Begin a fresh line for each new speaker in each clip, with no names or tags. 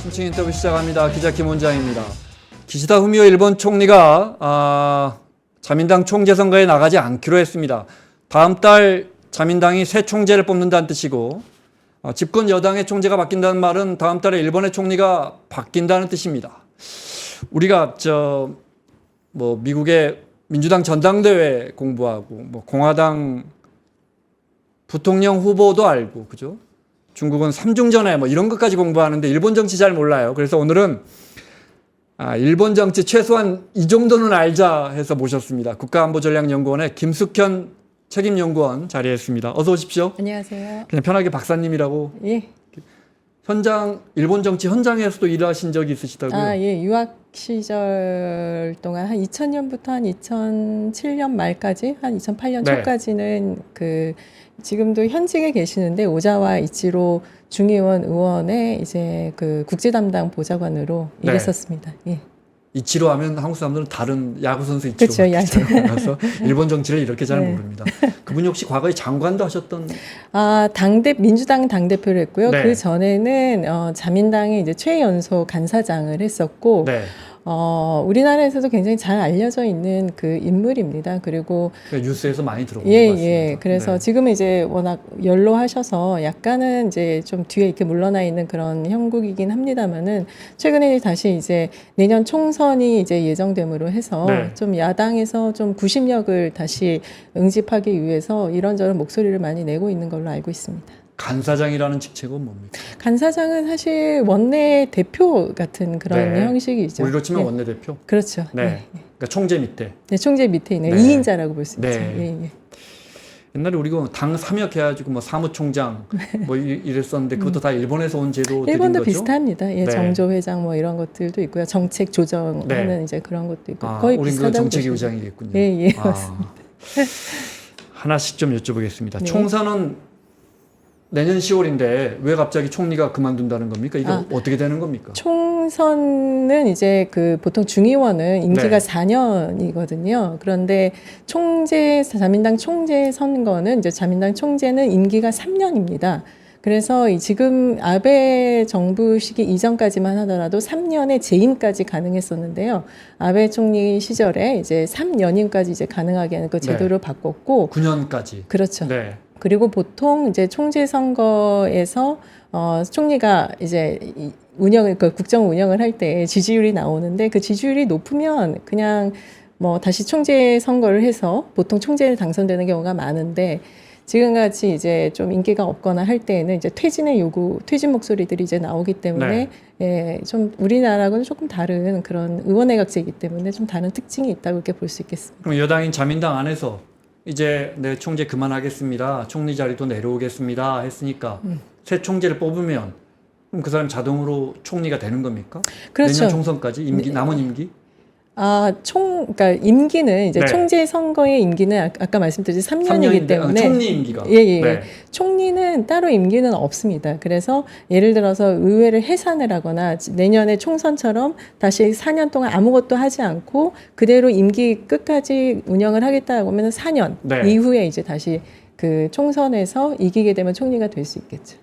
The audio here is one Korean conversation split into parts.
심층 인터뷰 시작합니다. 기자 김원장입니다. 기시다 후미오 일본 총리가 자민당 총재 선거에 나가지 않기로 했습니다. 다음 달 자민당이 새 총재를 뽑는다는 뜻이고 집권 여당의 총재가 바뀐다는 말은 다음 달에 일본의 총리가 바뀐다는 뜻입니다. 우리가 미국의 민주당 전당대회 공부하고 공화당 부통령 후보도 알고 그죠? 중국은 삼중전에 이런 것까지 공부하는데 일본 정치 잘 몰라요. 그래서 오늘은 일본 정치 최소한 이 정도는 알자 해서 모셨습니다. 국가안보전략연구원의 김숙현 책임연구원 자리했습니다. 어서 오십시오.
안녕하세요.
그냥 편하게 박사님이라고.
예.
일본 정치 현장에서도 일하신 적이 있으시다고요?
예. 유학 시절 동안 한 2000년부터 한 2007년 말까지 한 2008년
네.
초까지는 지금도 현직에 계시는데 오자와 이치로 중의원 의원의 이제 국제 담당 보좌관으로
네.
일했었습니다. 예.
이치로 하면 한국 사람들은 다른 야구 선수 이치로
그렇죠.
가서 일본 정치를 이렇게 잘
네.
모릅니다. 그분이 혹시 과거에 장관도 하셨던?
민주당 당대표를 했고요.
네.
그 전에는 자민당의 이제 최연소 간사장을 했었고
네.
우리나라에서도 굉장히 잘 알려져 있는 인물입니다. 그리고
뉴스에서 많이 들어본 것
예,
같습니다.
예. 그래서
네.
지금은 이제 워낙 연로하셔서 약간은 이제 좀 뒤에 이렇게 물러나 있는 그런 형국이긴 합니다만은 최근에 다시 이제 내년 총선이 이제 예정됨으로 해서
네.
좀 야당에서 좀 구심력을 다시 응집하기 위해서 이런저런 목소리를 많이 내고 있는 걸로 알고 있습니다.
간사장이라는 직책은 뭡니까?
간사장은 사실 원내 대표 같은 그런
네.
형식이죠.
우리로 치면
예.
원내대표?
그렇죠.
네.
예.
그러니까 총재 밑에.
네, 총재 밑에 있는
네.
2인자라고 볼 수
네.
있죠. 예, 예.
옛날에 우리가 당 삼역 해가지고 사무총장 이랬었는데 그것도 다 일본에서 온 제도들인
일본도
거죠?
비슷합니다. 예,
네.
정조회장 이런 것들도 있고요. 정책 조정하는
네.
이제 그런 것도 있고 거의
우린
비슷하다고
정책위
보시면
의장이겠군요.
예, 예, 맞습니다.
하나씩 좀 여쭤보겠습니다.
네.
총선은 내년 10월인데 왜 갑자기 총리가 그만둔다는 겁니까? 이거 어떻게 되는 겁니까?
총선은 이제 보통 중의원은 임기가
네.
4년이거든요. 그런데 자민당 총재 선거는 이제 자민당 총재는 임기가 3년입니다. 그래서 지금 아베 정부 시기 이전까지만 하더라도 3년의 재임까지 가능했었는데요. 아베 총리 시절에 이제 3연임까지 이제 가능하게 하는 그 제도를 바꿨고
9년까지.
그렇죠.
네.
그리고 보통 이제 총재 선거에서 총리가 이제 국정 운영을 할 때 지지율이 나오는데 그 지지율이 높으면 그냥 다시 총재 선거를 해서 보통 총재를 당선되는 경우가 많은데 지금같이 이제 좀 인기가 없거나 할 때에는 이제 퇴진 목소리들이 이제 나오기 때문에 예, 좀 우리나라하고는 조금 다른 그런 의원내각제이기 때문에 좀 다른 특징이 있다고 이렇게 볼 수 있겠습니다.
그럼 여당인 자민당 안에서 이제 내 총재 그만하겠습니다. 총리 자리도 내려오겠습니다. 했으니까 새 총재를 뽑으면 그럼 그 사람 자동으로 총리가 되는 겁니까?
그렇죠.
내년 총선까지 남은 임기?
그러니까 임기는 이제
네.
총재 선거의 임기는 아까 말씀드렸듯이 3년이기 때문에
총리 임기가.
예.
네.
총리는 따로 임기는 없습니다. 그래서 예를 들어서 의회를 해산을 하거나 내년에 총선처럼 다시 4년 동안 아무것도 하지 않고 그대로 임기 끝까지 운영을 하겠다고 하면 4년
네.
이후에 이제 다시 총선에서 이기게 되면 총리가 될 수 있겠죠.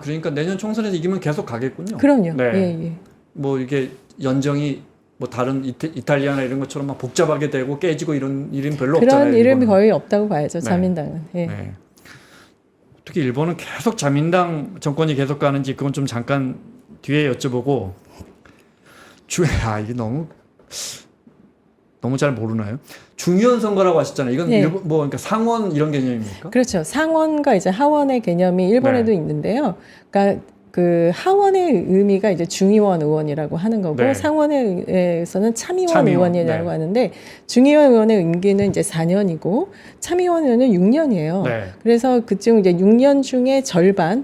그러니까 내년 총선에서 이기면 계속 가겠군요.
그럼요.
네.
예.
이게 연정이 다른 이탈리아나 이런 것처럼 막 복잡하게 되고 깨지고 이런 일은 별로 없잖아요.
그런 이름이
일본은.
거의 없다고 봐야죠.
네.
자민당은. 예.
네. 특히 일본은 계속 자민당 정권이 계속 가는지 그건 좀 잠깐 뒤에 여쭤보고 이게 너무 잘 모르나요? 중의원 선거라고 하셨잖아요. 이건
네.
그러니까 상원 이런 개념입니까?
그렇죠. 상원과 이제 하원의 개념이 일본에도
네.
있는데요. 그러니까 하원의 의미가 이제 중의원 의원이라고 하는 거고
네.
상원에서는 참의원 의원이라고
네.
하는데 중의원 의원의 임기는 이제 4년이고 참의원 의원은 6년이에요.
네.
그래서 그중 이제 6년 중에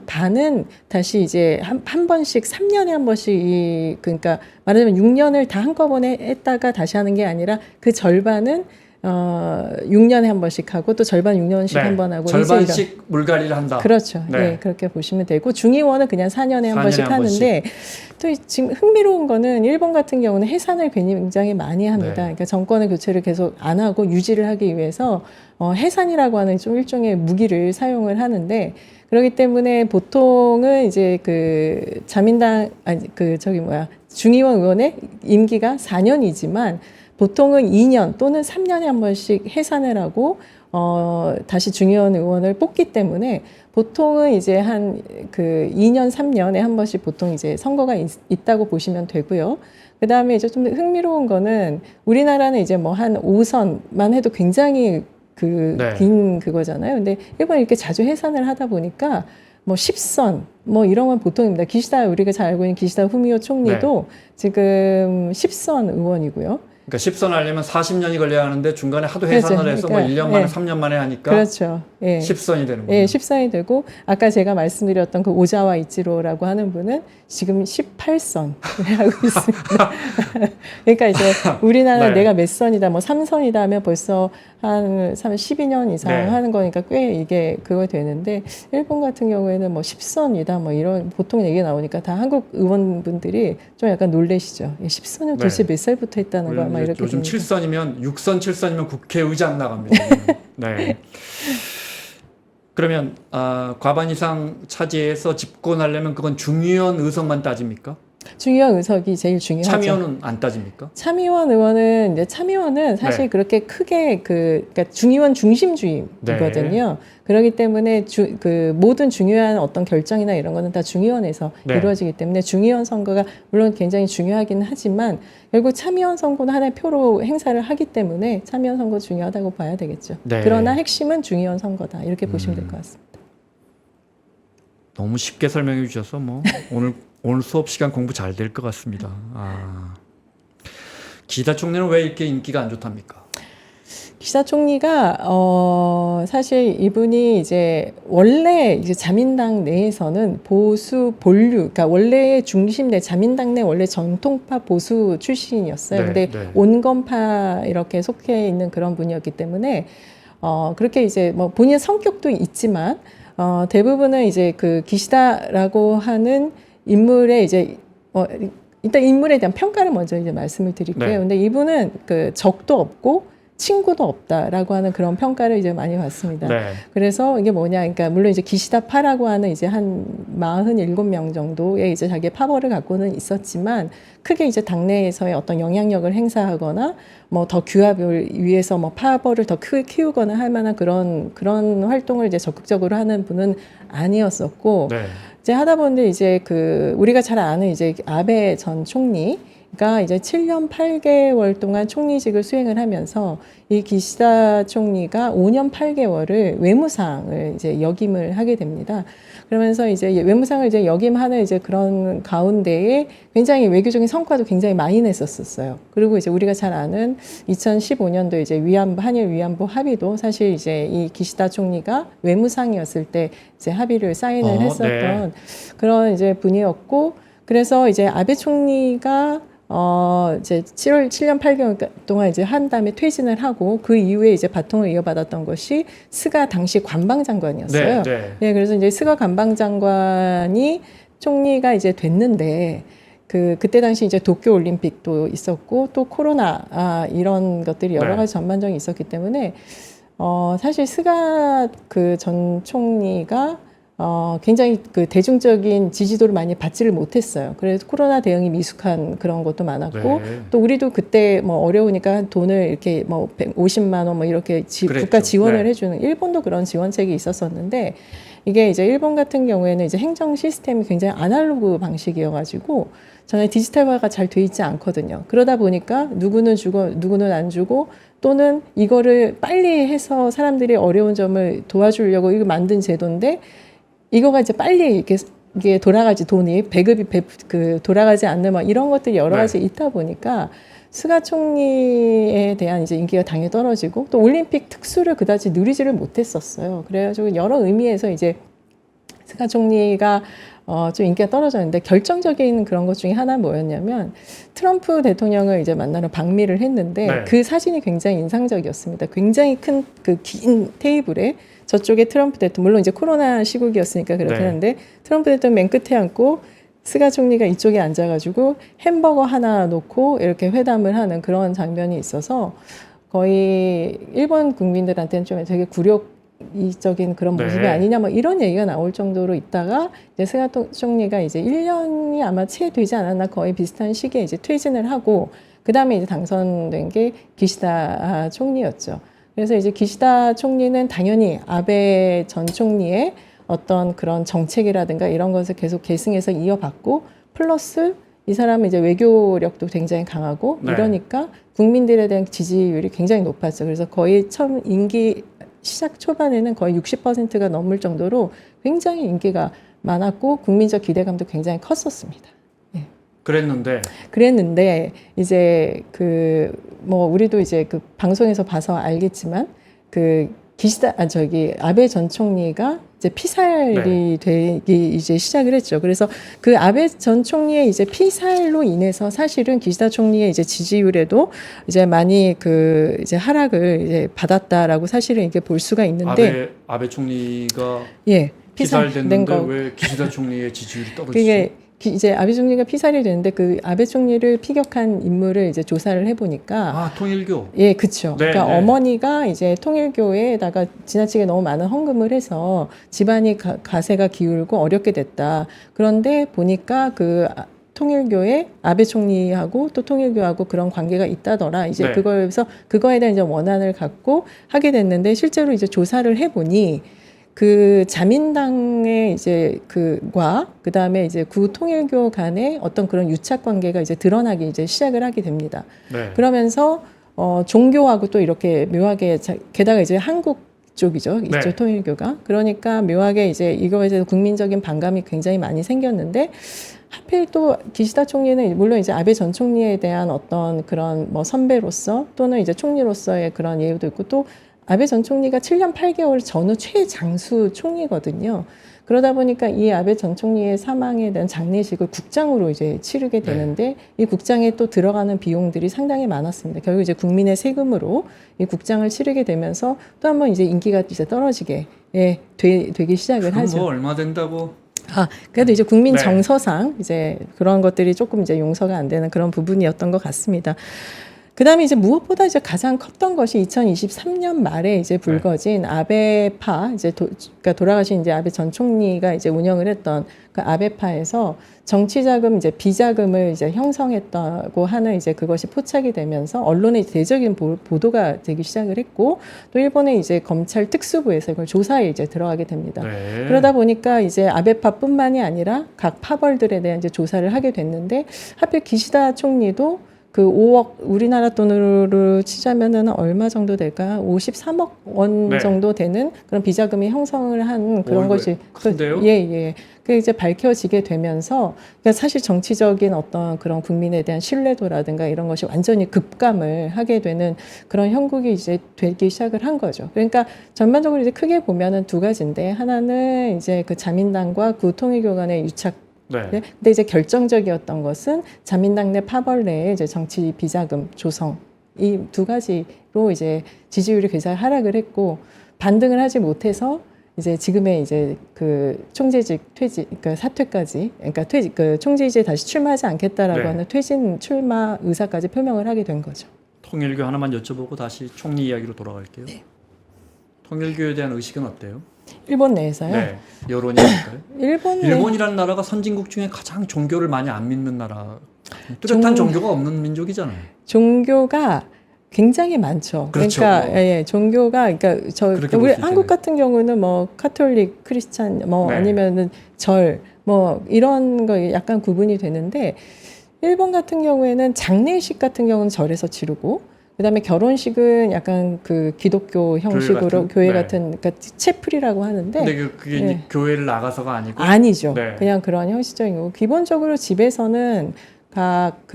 반은 다시 이제 한 번씩 3년에 한 번씩 그러니까 말하자면 6년을 다 한꺼번에 했다가 다시 하는 게 아니라 그 절반은 6년에 한 번씩 하고 또 절반 6년씩 한 번 하고
절반씩 물갈이를 한다.
그렇죠.
네.
예, 그렇게 보시면 되고 중의원은 그냥 4년에 한 번씩 하는데 또 지금 흥미로운 거는 일본 같은 경우는 해산을 굉장히 많이 합니다.
네.
그러니까 정권의 교체를 계속 안 하고 유지를 하기 위해서 해산이라고 하는 좀 일종의 무기를 사용을 하는데, 그렇기 때문에 보통은 이제 그 자민당 중의원 의원의 임기가 4년이지만 보통은 2년 또는 3년에 한 번씩 해산을 하고 다시 중의원 의원을 뽑기 때문에 보통은 이제 한 그 2년, 3년에 한 번씩 보통 이제 선거가 있다고 보시면 되고요. 그 다음에 이제 좀 흥미로운 거는 우리나라는 이제 뭐 한 5선만 해도 굉장히 그
네.
긴 그거잖아요. 근데 일본이 이렇게 자주 해산을 하다 보니까 뭐 10선 뭐 이런 건 보통입니다. 기시다, 우리가 잘 알고 있는 기시다 후미오 총리도 지금 10선 의원이고요.
그러니까 10선 하려면 40년이 걸려야 하는데 중간에 하도
그렇죠.
해산을 해서 뭐
그러니까,
1년 만에
예.
3년 만에 하니까
그렇죠. 예.
10선이 되는군요.
예, 14이 되고, 아까 제가 말씀드렸던 그 오자와 이치로라고 하는 분은 지금 18선 하고 있습니다. 그러니까 이제 우리나라
네.
내가 몇 선이다, 뭐 3선이다 하면 벌써 한 12년 이상
네.
하는 거니까 꽤 이게 그거 되는데, 일본 같은 경우에는 뭐 10선이다, 뭐 이런 보통 얘기 나오니까 다 한국 의원분들이 좀 약간 놀래시죠. 10선은 도대체 몇 살부터 했다는 거야, 막 이렇게.
요즘
됩니다.
7선이면 6선, 7선이면 국회의장 나갑니다. 네. 그러면 과반 이상 차지해서 집권하려면 그건 중의원 의석만 따집니까?
중의원 의석이 제일 중요하죠.
참의원은 안 따집니까?
참의원 의원은 이제 참의원은 사실
네.
그렇게 크게 그러니까 중의원 중심주의거든요. 그렇기 때문에 그 모든 중요한 어떤 결정이나 이런 거는 다 중의원에서
네.
이루어지기 때문에 중의원 선거가 물론 굉장히 중요하긴 하지만 결국 참의원 선거는 하나의 표로 행사를 하기 때문에 참의원 선거 중요하다고 봐야 되겠죠.
네.
그러나 핵심은 중의원 선거다 이렇게 보시면 될 것 같습니다.
너무 쉽게 설명해 주셔서 뭐 오늘 수업 시간 공부 잘 될 것 같습니다. 기시다 총리는 왜 이렇게 인기가 안 좋답니까?
기시다 총리가 사실 이분이 이제 원래 이제 자민당 내에서는 보수 본류, 그러니까 원래 중심대 자민당 내 원래 전통파 보수 출신이었어요.
네,
근데
네.
온건파 이렇게 속해 있는 그런 분이었기 때문에 그렇게 이제 뭐 본인의 성격도 있지만 대부분은 이제 그 기시다라고 하는 인물의 이제 일단 인물에 대한 평가를 먼저 이제 말씀을 드릴게요.
네.
근데 이분은 그 적도 없고 친구도 없다라고 하는 그런 평가를 이제 많이 받습니다.
네.
그래서 이게 뭐냐, 그러니까 물론 이제 기시다파라고 하는 이제 한 47명 정도의 이제 자기의 파벌을 갖고는 있었지만 크게 이제 당내에서의 어떤 영향력을 행사하거나 뭐 더 규합을 위해서 뭐 파벌을 더 크게 키우거나 할 만한 그런 활동을 이제 적극적으로 하는 분은 아니었었고,
네.
이제 하다 보는데 이제 그 우리가 잘 아는 이제 아베 전 총리가 이제 7년 8개월 동안 총리직을 수행을 하면서 이 기시다 총리가 5년 8개월을 외무상을 이제 역임을 하게 됩니다. 그러면서 이제 외무상을 이제 역임하는 이제 그런 가운데에 굉장히 외교적인 성과도 굉장히 많이 냈었어요. 그리고 이제 우리가 잘 아는 2015년도 이제 한일 위안부 합의도 사실 이제 이 기시다 총리가 외무상이었을 때 이제 합의를 사인을 했었던
네.
그런 이제 분이었고, 그래서 이제 아베 총리가 이제 7년 8개월 동안 이제 한 다음에 퇴진을 하고 그 이후에 이제 바통을 이어받았던 것이 스가 당시 관방장관이었어요.
네.
네, 그래서 이제 스가 관방장관이 총리가 이제 됐는데 그때 당시 이제 도쿄 올림픽도 있었고 또 코로나 이런 것들이 여러
네.
가지 전반적인 있었기 때문에 사실 스가 그 전 총리가 굉장히 그 대중적인 지지도를 많이 받지를 못했어요. 그래서 코로나 대응이 미숙한 그런 것도 많았고,
네.
또 우리도 그때 뭐 어려우니까 돈을 이렇게 뭐 150만 원 뭐 이렇게
그랬죠.
국가 지원을
네.
해주는, 일본도 그런 지원책이 있었었는데, 이게 이제 일본 같은 경우에는 이제 행정 시스템이 굉장히 아날로그 방식이어가지고 전에 디지털화가 잘 돼 있지 않거든요. 그러다 보니까 누구는 주고 누구는 안 주고, 또는 이거를 빨리 해서 사람들이 어려운 점을 도와주려고 이거 만든 제도인데 이거가 이제 빨리 이게 돌아가지, 돈이 배급이 돌아가지 않는 막 이런 것들이 여러 가지 있다 보니까 스가 총리에 대한 이제 인기가 당연히 떨어지고, 또 올림픽 특수를 그다지 누리지를 못했었어요. 그래가지고 여러 의미에서 이제 스가 총리가 좀 인기가 떨어졌는데, 결정적인 그런 것 중에 하나 뭐였냐면 트럼프 대통령을 이제 만나러 방미를 했는데
네.
그 사진이 굉장히 인상적이었습니다. 굉장히 큰 그 긴 테이블에 저쪽에 트럼프 대통령, 물론 이제 코로나 시국이었으니까 그렇긴
네.
한데 트럼프 대통령 맨 끝에 앉고 스가 총리가 이쪽에 앉아가지고 햄버거 하나 놓고 이렇게 회담을 하는 그런 장면이 있어서 거의 일본 국민들한테는 좀 되게 굴욕적인 그런
네.
모습이 아니냐 뭐 이런 얘기가 나올 정도로 있다가 이제 스가 총리가 이제 1년이 아마 채 되지 않았나 거의 비슷한 시기에 이제 퇴진을 하고 그 다음에 이제 당선된 게 기시다 총리였죠. 그래서 이제 기시다 총리는 당연히 아베 전 총리의 어떤 그런 정책이라든가 이런 것을 계속 계승해서 이어받고 플러스 이 사람은 이제 외교력도 굉장히 강하고
네.
이러니까 국민들에 대한 지지율이 굉장히 높았죠. 그래서 거의 처음 임기 시작 초반에는 거의 60%가 넘을 정도로 굉장히 인기가 많았고 국민적 기대감도 굉장히 컸었습니다. 그랬는데 이제 그 뭐 우리도 이제 그 방송에서 봐서 알겠지만 그 아베 전 총리가 이제 피살이 되기 이제 시작을 했죠. 그래서 그 아베 전 총리의 이제 피살로 인해서 사실은 기시다 총리의 이제 지지율에도 이제 많이 그 이제 하락을 이제 받았다라고 사실은 이게 볼 수가 있는데
아베 총리가
예,
피살됐는데 왜 기시다 총리의 지지율이 떨어지죠?
그게 이제 아베 총리가 피살이 되는데 그 아베 총리를 피격한 인물을 이제 조사를 해보니까
통일교.
예, 그렇죠.
네,
그러니까
네.
어머니가 이제 통일교에다가 지나치게 너무 많은 헌금을 해서 집안이 가세가 기울고 어렵게 됐다. 그런데 보니까 그 통일교에 아베 총리하고 또 통일교하고 그런 관계가 있다더라. 이제
네.
그거에서 그거에 대한 이제 원한을 갖고 하게 됐는데 실제로 이제 조사를 해보니. 그 자민당의 이제 그다음에 이제 구통일교 간의 어떤 그런 유착 관계가 이제 드러나기 이제 시작을 하게 됩니다.
네.
그러면서 종교하고 또 이렇게 묘하게 게다가 이제 한국 쪽이죠. 이쪽
네.
통일교가. 그러니까 묘하게 이제 이거에 대해서 국민적인 반감이 굉장히 많이 생겼는데 하필 또 기시다 총리는 물론 이제 아베 전 총리에 대한 어떤 그런 뭐 선배로서 또는 이제 총리로서의 그런 예우도 있고 또 아베 전 총리가 7년 8개월 전후 최장수 총리거든요. 그러다 보니까 이 아베 전 총리의 사망에 대한 장례식을 국장으로 이제 치르게 되는데 이 국장에 또 들어가는 비용들이 상당히 많았습니다. 결국 이제 국민의 세금으로 이 국장을 치르게 되면서 또 한번 이제 인기가 이제 떨어지게 되기 시작을 하죠.
뭐 얼마 된다고?
그래도 이제 국민
네.
정서상 이제 그런 것들이 조금 이제 용서가 안 되는 그런 부분이었던 것 같습니다. 그다음에 이제 무엇보다 이제 가장 컸던 것이 2023년 말에 이제 불거진 아베파 그러니까 돌아가신 이제 아베 전 총리가 이제 운영을 했던 그 아베파에서 정치자금 이제 비자금을 이제 형성했다고 하는 이제 그것이 포착이 되면서 언론에 대적인 보도가 되기 시작을 했고 또 일본의 이제 검찰 특수부에서 이걸 조사에 이제 들어가게 됩니다.
네.
그러다 보니까 이제 아베파뿐만이 아니라 각 파벌들에 대한 이제 조사를 하게 됐는데 하필 기시다 총리도 그 5억 우리나라 돈으로 치자면은 얼마 정도 될까요? 53억 원
네.
정도 되는 그런 비자금이 형성을 한 그런 것이
큰데요?
예. 그 이제 밝혀지게 되면서 그러니까 사실 정치적인 어떤 그런 국민에 대한 신뢰도라든가 이런 것이 완전히 급감을 하게 되는 그런 형국이 이제 되기 시작을 한 거죠. 그러니까 전반적으로 이제 크게 보면은 두 가지인데 하나는 이제 그 자민당과 구통일교 간의 유착
네.
근데 이제 결정적이었던 것은 자민당 내 파벌 내에 이제 정치 비자금 조성 이 두 가지로 이제 지지율이 굉장히 하락을 했고 반등을 하지 못해서 이제 지금의 이제 그 총재직 퇴직 그러니까 사퇴까지 그러니까 그 총재직에 다시 출마하지 않겠다라고
네.
하는 퇴진 출마 의사까지 표명을 하게 된 거죠.
통일교 하나만 여쭤보고 다시 총리 이야기로 돌아갈게요.
네.
통일교에 대한 의식은 어때요?
일본 내에서요.
네. 여론이 어떨까요?
일본이라는
나라가 선진국 중에 가장 종교를 많이 안 믿는 나라. 뚜렷한 종교가 없는 민족이잖아요.
종교가 굉장히 많죠.
그렇죠.
그러니까 종교가 그러니까
그렇게
우리
볼수
한국
있잖아요.
같은 경우는 뭐 카톨릭, 크리스찬 뭐
네.
아니면은 절 뭐 이런 거 약간 구분이 되는데 일본 같은 경우에는 장례식 같은 경우는 절에서 치르고 그다음에 결혼식은 약간 그 기독교 형식으로 교회 같은 그러니까 채플이라고 하는데
근데 그게 이제 교회를 나가서가 아니고
아니죠.
네.
그냥 그런 형식적인 거고 기본적으로 집에서는 각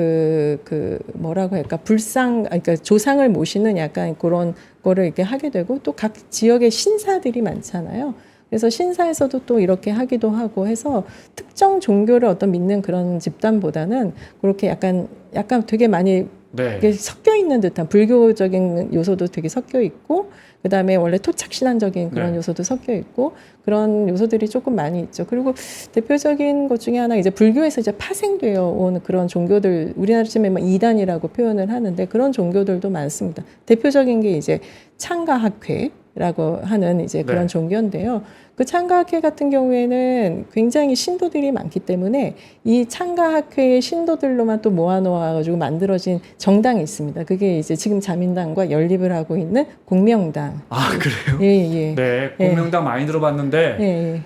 뭐라고 할까 그러니까 조상을 모시는 약간 그런 거를 이렇게 하게 되고 또 각 지역의 신사들이 많잖아요. 그래서 신사에서도 또 이렇게 하기도 하고 해서 특정 종교를 어떤 믿는 그런 집단보다는 그렇게 약간 되게 많이
네.
이게 섞여 있는 듯한 불교적인 요소도 되게 섞여 있고, 그 다음에 원래 토착 신앙적인 그런
네.
요소도 섞여 있고, 그런 요소들이 조금 많이 있죠. 그리고 대표적인 것 중에 하나 이제 불교에서 이제 파생되어 온 그런 종교들, 우리나라 치면 막 이단이라고 표현을 하는데 그런 종교들도 많습니다. 대표적인 게 이제 창가학회라고 하는 이제 그런
네.
종교인데요. 그 창가학회 같은 경우에는 굉장히 신도들이 많기 때문에 이 창가학회의 신도들로만 또 모아놓아가지고 만들어진 정당이 있습니다. 그게 이제 지금 자민당과 연립을 하고 있는 공명당.
아, 그래요?
예, 예.
네, 공명당 많이 들어봤는데
예, 예.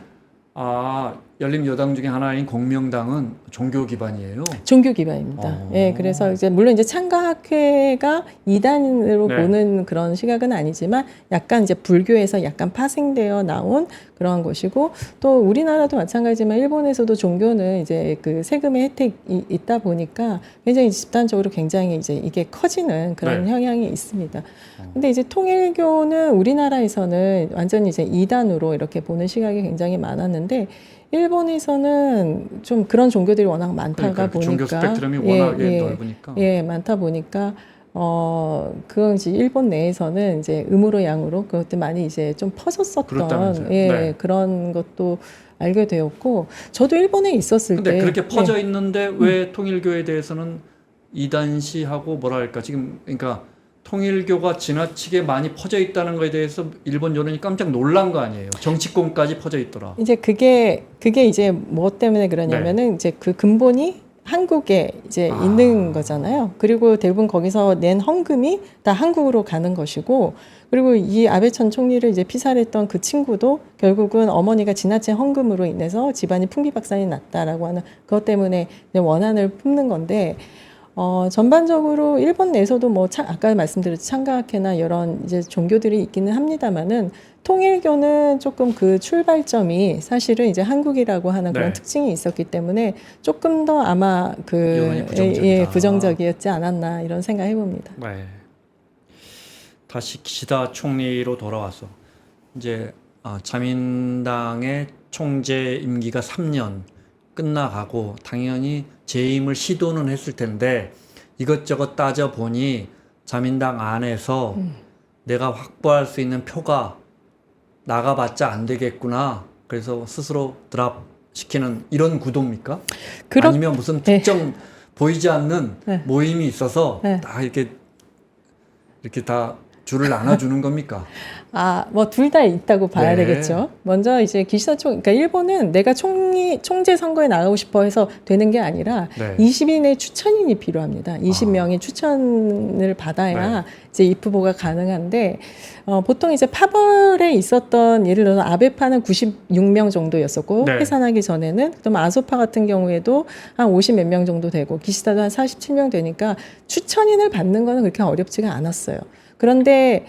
열린여당 중에 하나인 공명당은 종교 기반이에요.
종교 기반입니다. 예, 그래서 이제 물론 이제 창가학회가 이단으로
네.
보는 그런 시각은 아니지만 약간 이제 불교에서 약간 파생되어 나온 그런 것이고, 또 우리나라도 마찬가지지만 일본에서도 종교는 이제 그 세금의 혜택이 있다 보니까 굉장히 집단적으로 굉장히 이제 이게 커지는 그런
네.
영향이 있습니다. 근데 이제 통일교는 우리나라에서는 완전히 이제 이단으로 이렇게 보는 시각이 굉장히 많았는데, 일본에서는 좀 그런 종교들이 워낙 많다가
그러니까
보니까
종교 스펙트럼이 워낙에 넓으니까.
예, 많다 보니까 그건 이제 일본 내에서는 이제 음으로 양으로 그것도 많이 이제 좀 퍼졌었던
그렇다면서요.
예,
네.
그런 것도 알게 되었고, 저도 일본에 있었을
근데
때
그렇게 퍼져
예,
있는데 왜 통일교에 대해서는 이단시하고 뭐랄까 지금 그러니까 통일교가 지나치게 많이 퍼져 있다는 거에 대해서 일본 여론이 깜짝 놀란 거 아니에요. 정치권까지 퍼져 있더라.
이제 그게 이제 뭐 때문에 그러냐면은 이제 그 근본이 한국에 이제 있는 거잖아요. 그리고 대부분 거기서 낸 헌금이 다 한국으로 가는 것이고, 그리고 이 아베 전 총리를 이제 피살했던 그 친구도 결국은 어머니가 지나친 헌금으로 인해서 집안이 풍비박산이 났다라고 하는 그것 때문에 원한을 품는 건데, 전반적으로 일본 내에서도 뭐 아까 말씀드렸듯이 창가학회나 이런 이제 종교들이 있기는 합니다만은, 통일교는 조금 그 출발점이 사실은 이제 한국이라고 하는 그런
네.
특징이 있었기 때문에 조금 더 아마
여론이 부정적이다.
예, 부정적이었지 않았나 이런 생각 해봅니다.
네. 다시 기시다 총리로 돌아와서 이제 자민당의 총재 임기가 3년 끝나가고 당연히 재임을 시도는 했을 텐데 이것저것 따져 보니 자민당 안에서 내가 확보할 수 있는 표가 나가봤자 안 되겠구나. 그래서 스스로 드랍시키는 이런 구도입니까? 아니면 무슨 특정 보이지 않는 모임이 있어서 다 이렇게 다 줄을 나눠주는 겁니까?
뭐 둘 다 있다고 봐야
네.
되겠죠. 먼저 이제 그러니까 일본은 내가 총재 선거에 나가고 싶어 해서 되는 게 아니라
네.
20인의 추천인이 필요합니다. 20명의 추천을 받아야 이제 입후보가 가능한데, 보통 이제 파벌에 있었던 예를 들어서 아베파는 96명 정도였었고
네.
해산하기 전에는, 그다음 아소파 같은 경우에도 한 50 몇 명 정도 되고 기시다도 한 47명 되니까 추천인을 받는 거는 그렇게 어렵지가 않았어요. 그런데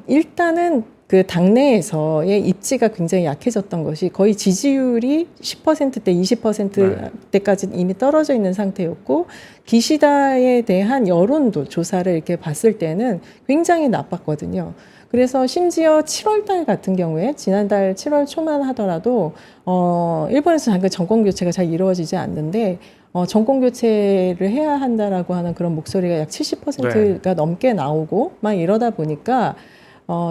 일단은 그 당내에서의 입지가 굉장히 약해졌던 것이 거의 지지율이 10%대, 20%대까지 이미 떨어져 있는 상태였고, 기시다에 대한 여론도 조사를 이렇게 봤을 때는 굉장히 나빴거든요. 그래서 심지어 7월 달 같은 경우에 지난달 7월 초만 하더라도 일본에서 잠깐 정권 교체가 잘 이루어지지 않는데 정권 교체를 해야 한다라고 하는 그런 목소리가 약 70%가 넘게 나오고 막 이러다 보니까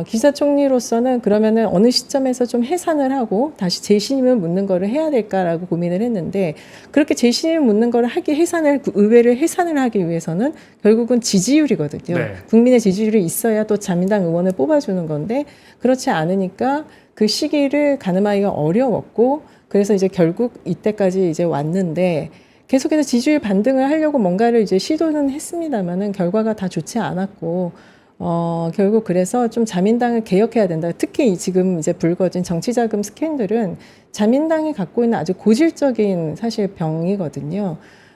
기시다 총리로서는 그러면은 어느 시점에서 좀 해산을 하고 다시 재신임을 묻는 거를 해야 될까라고 고민을 했는데, 그렇게 재신임을 묻는 거를 의회를 해산을 하기 위해서는 결국은 지지율이거든요.
네.
국민의 지지율이 있어야 또 자민당 의원을 뽑아주는 건데, 그렇지 않으니까 그 시기를 가늠하기가 어려웠고, 그래서 이제 결국 이때까지 이제 왔는데, 계속해서 지지율 반등을 하려고 뭔가를 이제 시도는 했습니다만은 결과가 다 좋지 않았고, 결국 그래서 좀 자민당을 개혁해야 된다. 특히 지금 이제 불거진 정치자금 스캔들은 자민당이 갖고 있는 아주 고질적인 사실 병이거든요.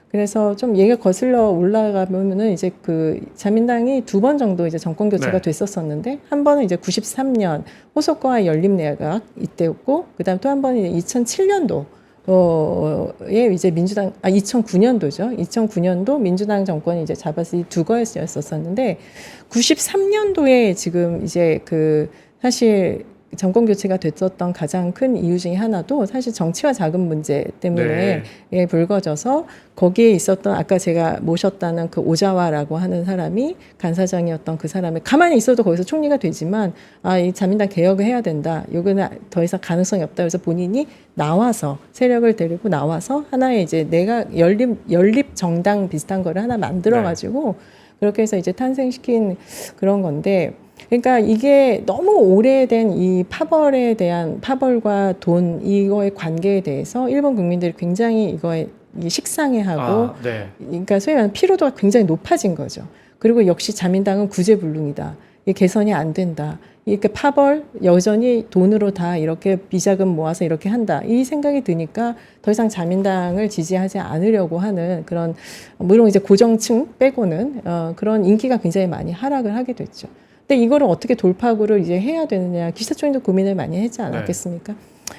그래서 좀 얘기가 거슬러 올라가면은 이제 그 자민당이 2번 정도 이제 정권 교체가 됐었었는데, 한 번은 이제 93년 호소코와 연립내각 이때였고, 그다음 또 한 번은 2007년도 에 이제 2009년도죠. 2009년도 민주당 정권이 이제 잡았을 이 두 거였었는데, 93년도에 지금 이제 그 사실 정권 교체가 됐었던 가장 큰 이유 중에 하나도 사실 정치와 자금 문제 때문에 예, 불거져서 거기에 있었던 아까 제가 모셨다는 그 오자와라고 하는 사람이 간사장이었던 그 사람이 가만히 있어도 거기서 총리가 되지만 이 자민당 개혁을 해야 된다. 이거는 더 이상 가능성이 없다. 그래서 본인이 나와서 세력을 데리고 나와서 하나의 이제 내가 연립 정당 비슷한 거를 하나 만들어 가지고 그렇게 해서 이제 탄생시킨 그런 건데 그러니까 이게 너무 오래된 이 파벌과 돈 이거의 관계에 대해서 일본 국민들이 굉장히 이거에 식상해하고 그러니까 소위 말하는 피로도가 굉장히 높아진 거죠. 그리고 역시 자민당은 구제불능이다. 이게 개선이 안 된다. 이렇게 파벌 여전히 돈으로 다 이렇게 비자금 모아서 이렇게 한다. 이 생각이 드니까 더 이상 자민당을 지지하지 않으려고 하는 그런 물론 이제 고정층 빼고는 그런 인기가 굉장히 많이 하락을 하게 됐죠. 근데 이거를 어떻게 돌파구를 이제 해야 되느냐 기시다 총리도 고민을 많이 했지 않았겠습니까?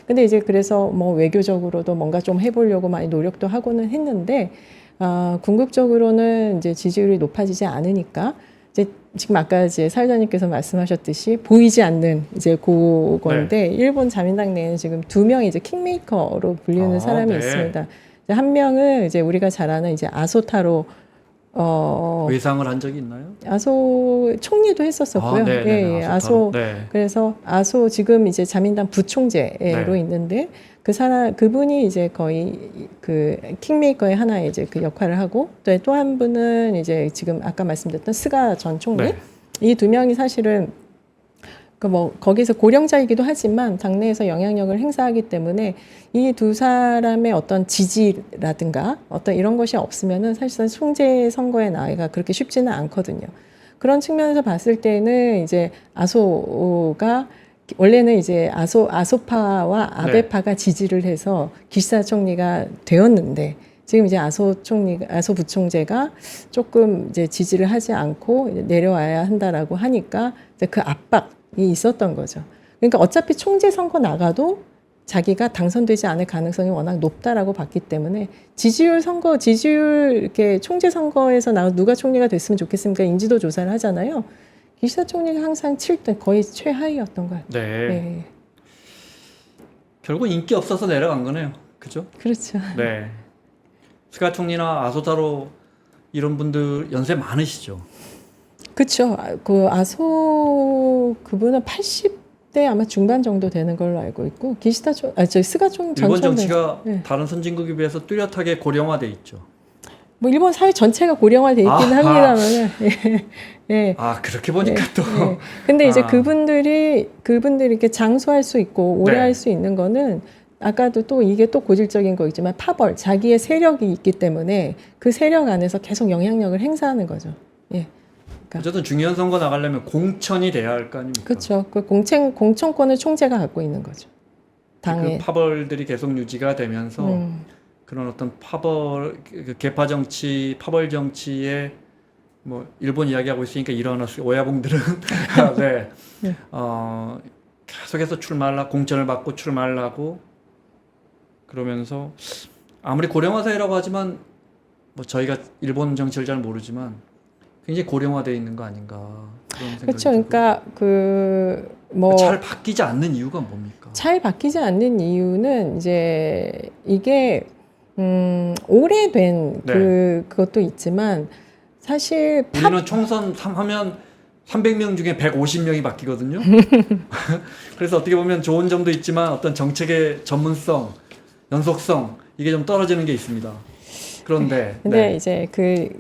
근데 이제 그래서 뭐 외교적으로도 뭔가 좀 해보려고 많이 노력도 하고는 했는데 궁극적으로는 이제 지지율이 높아지지 않으니까 이제 지금 아까 이제 사회자님께서 말씀하셨듯이 보이지 않는 이제 그건데 일본 자민당 내에는 지금 2명이 이제 킹메이커로 불리는 사람이 있습니다. 한 명은 이제 우리가 잘 아는 이제 아소타로
외상을 한 적이 있나요?
아소 총리도 했었었고요. 아소. 그래서 아소 지금 이제 자민당 부총재로 있는데 그분이 이제 거의 그 킹메이커의 하나의 이제 그 역할을 하고 또 한 분은 이제 지금 아까 말씀드렸던 스가 전 총리. 이 2명이 사실은 뭐 거기서 고령자이기도 하지만 당내에서 영향력을 행사하기 때문에 이 2 사람의 어떤 지지라든가 어떤 이런 것이 없으면은 사실상 총재 선거에 나기가 그렇게 쉽지는 않거든요. 그런 측면에서 봤을 때는 이제 아소가 원래는 이제 아소파와 아베파가 지지를 해서 기시다 총리가 되었는데 지금 이제 아소 부총재가 조금 이제 지지를 하지 않고 내려와야 한다라고 하니까 이제 그 압박이 있었던 거죠. 그러니까 어차피 총재 선거 나가도 자기가 당선되지 않을 가능성이 워낙 높다라고 봤기 때문에 지지율 이렇게 총재 선거에서 누가 총리가 됐으면 좋겠습니까? 인지도 조사를 하잖아요. 기시다 총리가 항상 7등 거의 최하위였던 것 같아요. 네.
결국 인기 없어서 내려간 거네요. 그죠?
그렇죠.
네. 스가 총리나 아소타로 이런 분들 연세 많으시죠?
그렇죠. 그 아소 그분은 80대 아마 중반 정도 되는 걸로 알고 있고 스가 총리
일본 정치가 다른 선진국에 비해서 뚜렷하게 고령화돼 있죠.
뭐 일본 사회 전체가 고령화돼 있기는 합니다만은
그렇게 보니까 또
근데 이제 그분들이 이렇게 장수할 수 있고 오래 할 수 있는 거는 아까도 또 이게 또 고질적인 거 있지만 파벌 자기의 세력이 있기 때문에 그 세력 안에서 계속 영향력을 행사하는 거죠. 그러니까.
어쨌든 중요한 선거 나가려면 공천이 돼야 할 거 아닙니까?
그렇죠. 그 공천권을 총재가 갖고 있는 거죠. 당에
그 파벌들이 계속 유지가 되면서 그런 어떤 파벌 계파 정치, 파벌 정치에 뭐 일본 이야기하고 있으니까 이런 오야봉들은 계속해서 공천을 받고 출마를 하고 그러면서 아무리 고령화 사회라고 하지만 뭐 저희가 일본 정치를 잘 모르지만 굉장히 고령화되어 있는 거 아닌가 그런 생각이
그렇죠. 그러니까
잘 바뀌지 않는 이유가 뭡니까?
잘 바뀌지 않는 이유는 이제 이게 오래된 그것도 있지만 사실
우리는 총선 하면 300명 중에 150명이 바뀌거든요. 그래서 어떻게 보면 좋은 점도 있지만 어떤 정책의 전문성, 연속성 이게 좀 떨어지는 게 있습니다. 그런데
근데 이제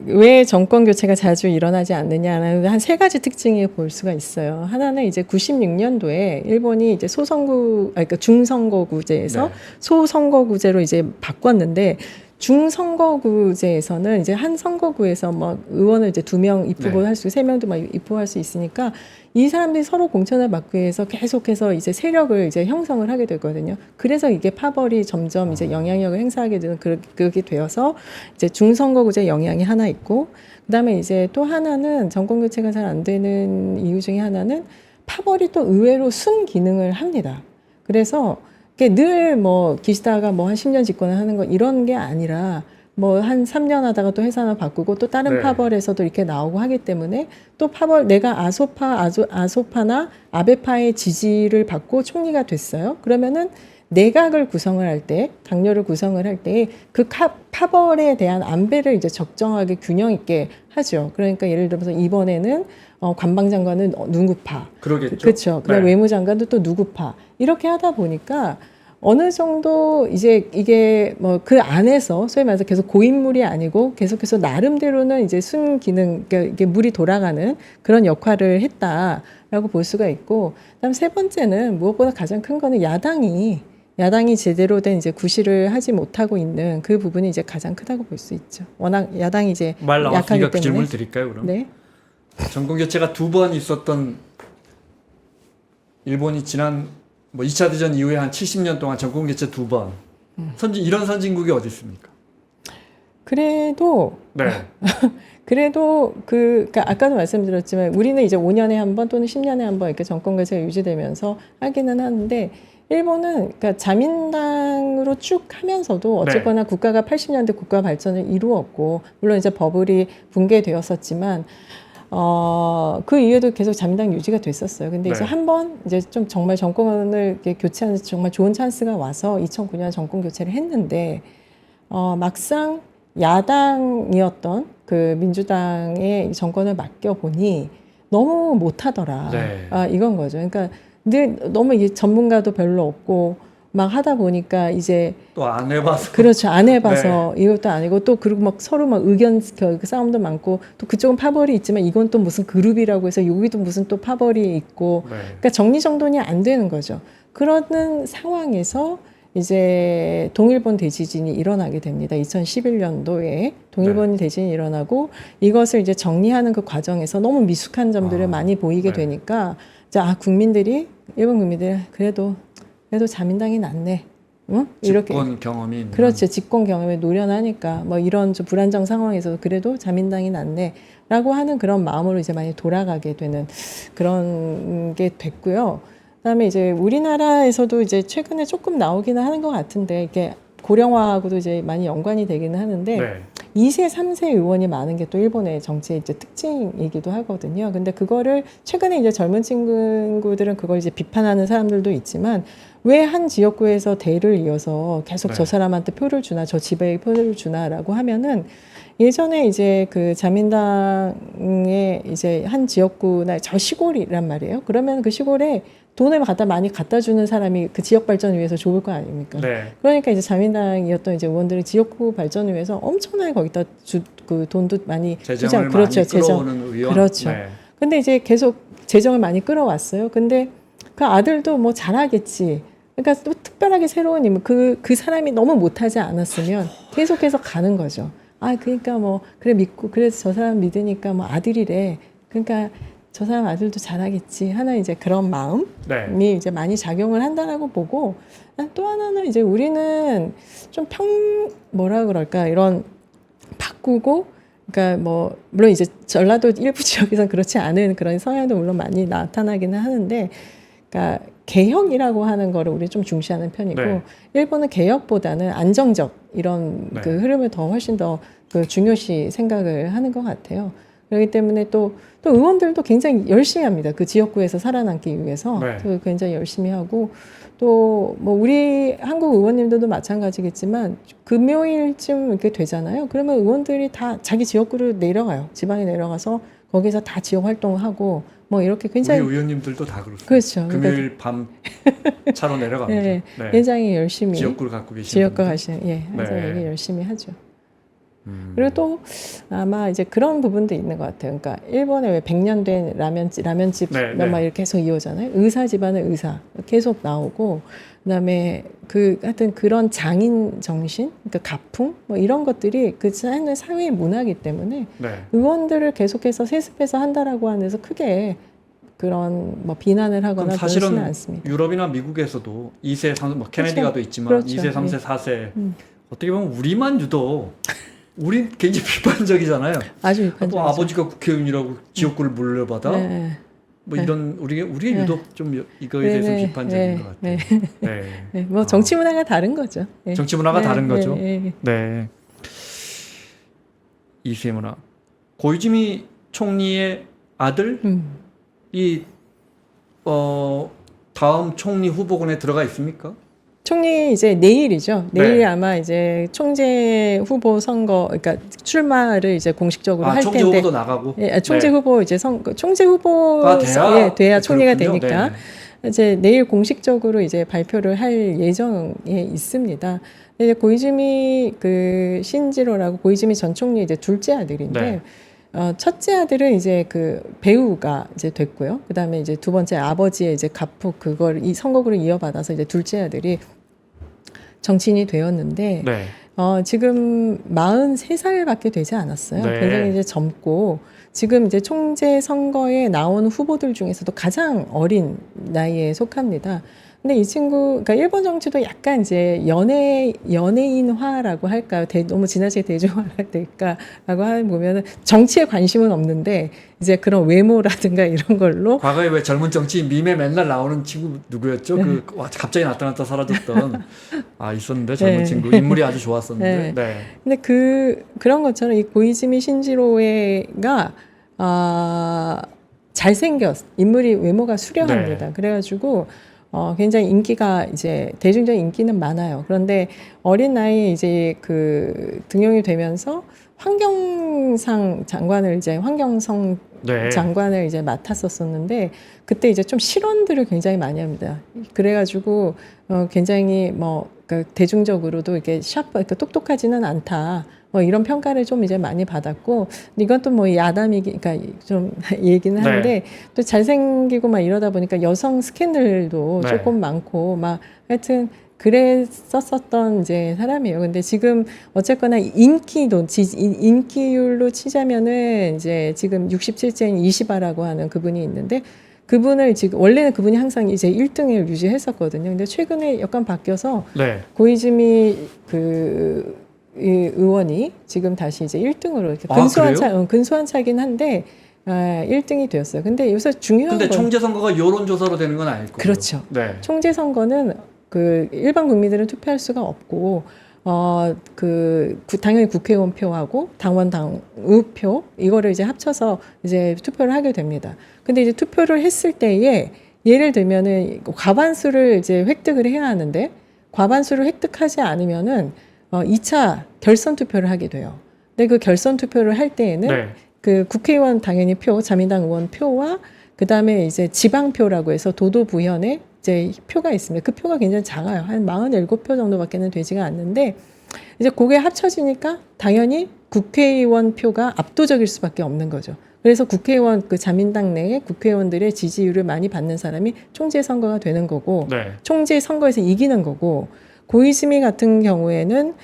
왜 정권 교체가 자주 일어나지 않느냐는 한 3가지 특징이 볼 수가 있어요. 하나는 이제 96년도에 일본이 이제 그러니까 중선거구제에서 소선거구제로 이제 바꿨는데 중선거구제에서는 이제 한 선거구에서 뭐 의원을 이제 2명 입후보할 수, 3명도 막 입후보할 수 있으니까 이 사람들이 서로 공천을 받기 위해서 계속해서 이제 세력을 이제 형성을 하게 되거든요. 그래서 이게 파벌이 점점 이제 영향력을 행사하게 되는 그렇게 되어서 이제 중선거구제 영향이 하나 있고, 그다음에 이제 또 하나는 정권 교체가 잘 안 되는 이유 중에 하나는 파벌이 또 의외로 순 기능을 합니다. 그래서 늘 뭐 기시다가 뭐 한 10년 집권을 하는 거 이런 게 아니라 뭐 한 3년 하다가 또 회사 하나 바꾸고 또 다른
네.
파벌에서도 이렇게 나오고 하기 때문에 또 파벌 내가 아소파나 아베파의 지지를 받고 총리가 됐어요. 그러면은 내각을 구성을 할 때, 당뇨를 구성을 할 때 그 파벌에 대한 안배를 이제 적정하게 균형 있게 하죠. 그러니까 예를 들어서 이번에는 관방장관은 누구파,
그러겠죠.
그렇죠. 그다음
네.
외무장관도 또 누구파 이렇게 하다 보니까 어느 정도 이제 이게 뭐 그 안에서 소위 말해서 계속 고인물이 아니고 계속해서 나름대로는 이제 순기능, 그러니까 이게 물이 돌아가는 그런 역할을 했다라고 볼 수가 있고, 그다음 세 번째는 무엇보다 가장 큰 거는 야당이 제대로 된 이제 구실을 하지 못하고 있는 그 부분이 이제 가장 크다고 볼 수 있죠. 워낙 야당이 이제
말
약하기
나왔으니까 그
때문에.
질문을 드릴까요, 그럼?
네.
정권 교체가 2번 있었던 일본이 지난 뭐 2차 대전 이후에 한 70년 동안 정권 교체 2번. 이런 선진국이 어디 있습니까?
그래도
네.
그러니까 아까도 말씀드렸지만 우리는 이제 5년에 한 번 또는 10년에 한 번 이렇게 정권 교체가 유지되면서 하기는 하는데, 일본은 그러니까 자민당으로 쭉 하면서도 어쨌거나 국가가 80년대 국가 발전을 이루었고, 물론 이제 버블이 붕괴되었었지만 그 이후에도 계속 자민당 유지가 됐었어요. 근데 이제
네.
한 번 이제 좀 정말 정권을 이렇게 교체하는 정말 좋은 찬스가 와서 2009년 정권 교체를 했는데, 막상 야당이었던 그 민주당의 정권을 맡겨보니 너무 못하더라.
네.
이건 거죠. 그러니까 근데 너무 이게 전문가도 별로 없고 막 하다 보니까 이제
또 안 해봐서.
그렇죠. 안 해봐서 이것도 아니고 또 그리고 막 서로 막 의견 싸움도 많고, 또 그쪽은 파벌이 있지만 이건 또 무슨 그룹이라고 해서 여기도 무슨 또 파벌이 있고,
네.
그러니까 정리정돈이 안 되는 거죠. 그러는 상황에서 이제 동일본 대지진이 일어나게 됩니다. 2011년도에 동일본 대지진이 일어나고, 이것을 이제 정리하는 그 과정에서 너무 미숙한 점들을 많이 보이게
네.
되니까 일본 국민들이 그래도 자민당이 낫네. 응? 이렇게
집권 경험이 있는.
그렇죠. 집권 경험에 노련하니까 뭐 이런 좀 불안정 상황에서도 그래도 자민당이 낫네라고 하는 그런 마음으로 이제 많이 돌아가게 되는 그런 게 됐고요. 그다음에 이제 우리나라에서도 이제 최근에 조금 나오기는 하는 것 같은데, 이게 고령화하고도 이제 많이 연관이 되기는 하는데,
네.
2세, 3세 의원이 많은 게 또 일본의 정치의 이제 특징이기도 하거든요. 근데 그거를 최근에 이제 젊은 친구들은 그걸 이제 비판하는 사람들도 있지만, 왜 한 지역구에서 대를 이어서 계속 저 사람한테 표를 주나, 저 지배에 표를 주나라고 하면은, 예전에 이제 그 자민당의 이제 한 지역구나 저 시골이란 말이에요. 그러면 그 시골에 돈을 많이 갖다 주는 사람이 그 지역 발전을 위해서 좋을 거 아닙니까?
네.
그러니까 이제 자민당이었던 이제 의원들이 지역구 발전을 위해서 엄청나게 거기다 그 돈도 많이
재정을
그렇죠.
많이 끌어오는 의원.
그렇죠.
네.
근데 이제 계속 재정을 많이 끌어왔어요. 근데 그 아들도 뭐 잘하겠지. 그러니까 또 특별하게 새로운 인물, 그 사람이 너무 못하지 않았으면 계속해서 가는 거죠. 그러니까 뭐 그래 믿고, 그래서 저 사람 믿으니까 뭐 아들이래. 그러니까 저 사람 아들도 잘하겠지 하는 이제 그런 마음이 이제 많이 작용을 한다라고 보고, 또 하나는 이제 우리는 좀 뭐라 그럴까, 이런 바꾸고, 그러니까 뭐 물론 이제 전라도 일부 지역에서는 그렇지 않은 그런 성향도 물론 많이 나타나기는 하는데, 그러니까 개혁이라고 하는 거를 우리 좀 중시하는 편이고, 일본은 개혁보다는 안정적 이런 그 흐름을 훨씬 더 그 중요시 생각을 하는 것 같아요. 그렇기 때문에 또 의원들도 굉장히 열심히 합니다. 그 지역구에서 살아남기 위해서 또 굉장히 열심히 하고, 또 뭐 우리 한국 의원님들도 마찬가지겠지만 금요일쯤 이렇게 되잖아요. 그러면 의원들이 다 자기 지역구로 내려가요. 지방에 내려가서 거기서 다 지역 활동하고 뭐 이렇게 굉장히
우리 의원님들도 다 그렇습니다.
그렇죠.
금요일 밤 차로 내려갑니다.
네, 굉장히 열심히
지역구를 갖고 계시는
지역구 가시는 항상 얘기 열심히 하죠. 그리고 또 아마 이제 그런 부분도 있는 것 같아요. 그러니까 일본에 왜 100년 된 라면집 막 이렇게 계속 이어잖아요. 의사 집안의 의사 계속 나오고, 그다음에 하여튼 그런 장인 정신, 그러니까 가풍 뭐 이런 것들이 그 사회의 문화이기 때문에 의원들을 계속해서 세습해서 한다라고 하면서 크게 그런 뭐 비난을 하거나
사실은
그러지는 않습니다.
유럽이나 미국에서도 2세, 3세, 뭐 케네디가 또 있지만
그렇죠.
2세, 3세, 4세 어떻게 보면 우리만 유독 우리 굉장히 비판적이잖아요.
아주 비판적이죠.
또 아버지가 국회의원이라고 지역구를 물려받아. 뭐 이런 우리가 유독 좀 이거에 대해서 비판적인 것 같아요.
뭐 정치 문화가 다른 거죠.
정치 문화가 다른 거죠. 네. 이세무나 고이즈미 총리의 아들이 다음 총리 후보군에 들어가 있습니까?
총리 이제 내일이죠. 내일
네.
아마 이제 총재 후보 선거, 그러니까 출마를 이제 공식적으로 할
총재
텐데.
후보도 나가고.
예, 총재
네.
후보 이제 총재 후보가 돼야 총리가
그렇군요.
되니까.
네.
이제 내일 공식적으로 이제 발표를 할 예정에 있습니다. 이제 고이즈미 그 신지로라고 고이즈미 전 총리 이제 둘째 아들인데.
네.
첫째 아들은 이제 그 배우가 이제 됐고요. 그 다음에 이제 두 번째 아버지의 이제 가폭 그걸 이 선거구를 이어받아서 이제 둘째 아들이 정치인이 되었는데,
네.
지금 43살밖에 되지 않았어요.
네.
굉장히 이제 젊고, 지금 이제 총재 선거에 나온 후보들 중에서도 가장 어린 나이에 속합니다. 근데 이 친구, 그러니까 일본 정치도 약간 이제 연예인화라고 할까요? 너무 지나치게 대중화될까라고 보면은 정치에 관심은 없는데 이제 그런 외모라든가 이런 걸로.
과거에 왜 젊은 정치인 밈에 맨날 나오는 친구 누구였죠? 그 갑자기 나타났다 사라졌던 있었는데 젊은
네.
친구 인물이 아주 좋았었는데.
네.
네.
근데 그런 것처럼 이 고이즈미 신지로가 인물이 외모가 수려합니다.
네.
그래가지고 굉장히 인기가 이제 대중적인 인기는 많아요. 그런데 어린 나이에 이제 그 등용이 되면서 환경성 장관을 이제 맡았었는데 그때 이제 좀 실언들을 굉장히 많이 합니다. 그래가지고 굉장히 그러니까 대중적으로도 이게 그러니까 똑똑하지는 않다. 이런 평가를 좀 이제 많이 받았고, 이건 또 그러니까 좀 얘기는 한데,
네.
또 잘생기고 막 이러다 보니까 여성 스캔들도
네.
조금 많고, 하여튼, 그랬었던 이제 사람이에요. 근데 지금 어쨌거나 인기율로 치자면은 이제 지금 67세인 이시바라고 하는 그분이 있는데, 그분을 원래는 그분이 항상 이제 1등을 유지했었거든요. 근데 최근에 약간 바뀌어서,
네.
고이즈미 이 의원이 지금 다시 이제 1등으로 이렇게 근소한 차긴 한데 1등이 되었어요. 근데 여기서 중요한
근데
건
총재 선거가 여론조사로 되는 건 아닐 거예요.
그렇죠.
네.
총재 선거는 그 일반 국민들은 투표할 수가 없고 당연히 국회의원 표하고 당원 당의표 이거를 이제 합쳐서 이제 투표를 하게 됩니다. 근데 이제 투표를 했을 때에 예를 들면은 과반수를 이제 획득을 해야 하는데 과반수를 획득하지 않으면은 2차 결선 투표를 하게 돼요. 근데 그 결선 투표를 할 때에는
네.
그 국회의원 당연히 자민당 의원 표와 그 다음에 이제 지방표라고 해서 도도부현에 이제 표가 있습니다. 그 표가 굉장히 작아요. 한 47표 정도밖에는 되지가 않는데 이제 그게 합쳐지니까 당연히 국회의원 표가 압도적일 수밖에 없는 거죠. 그래서 국회의원 그 자민당 내에 국회의원들의 지지율을 많이 받는 사람이 총재 선거가 되는 거고
네.
총재 선거에서 이기는 거고 고이즈미 같은 경우에는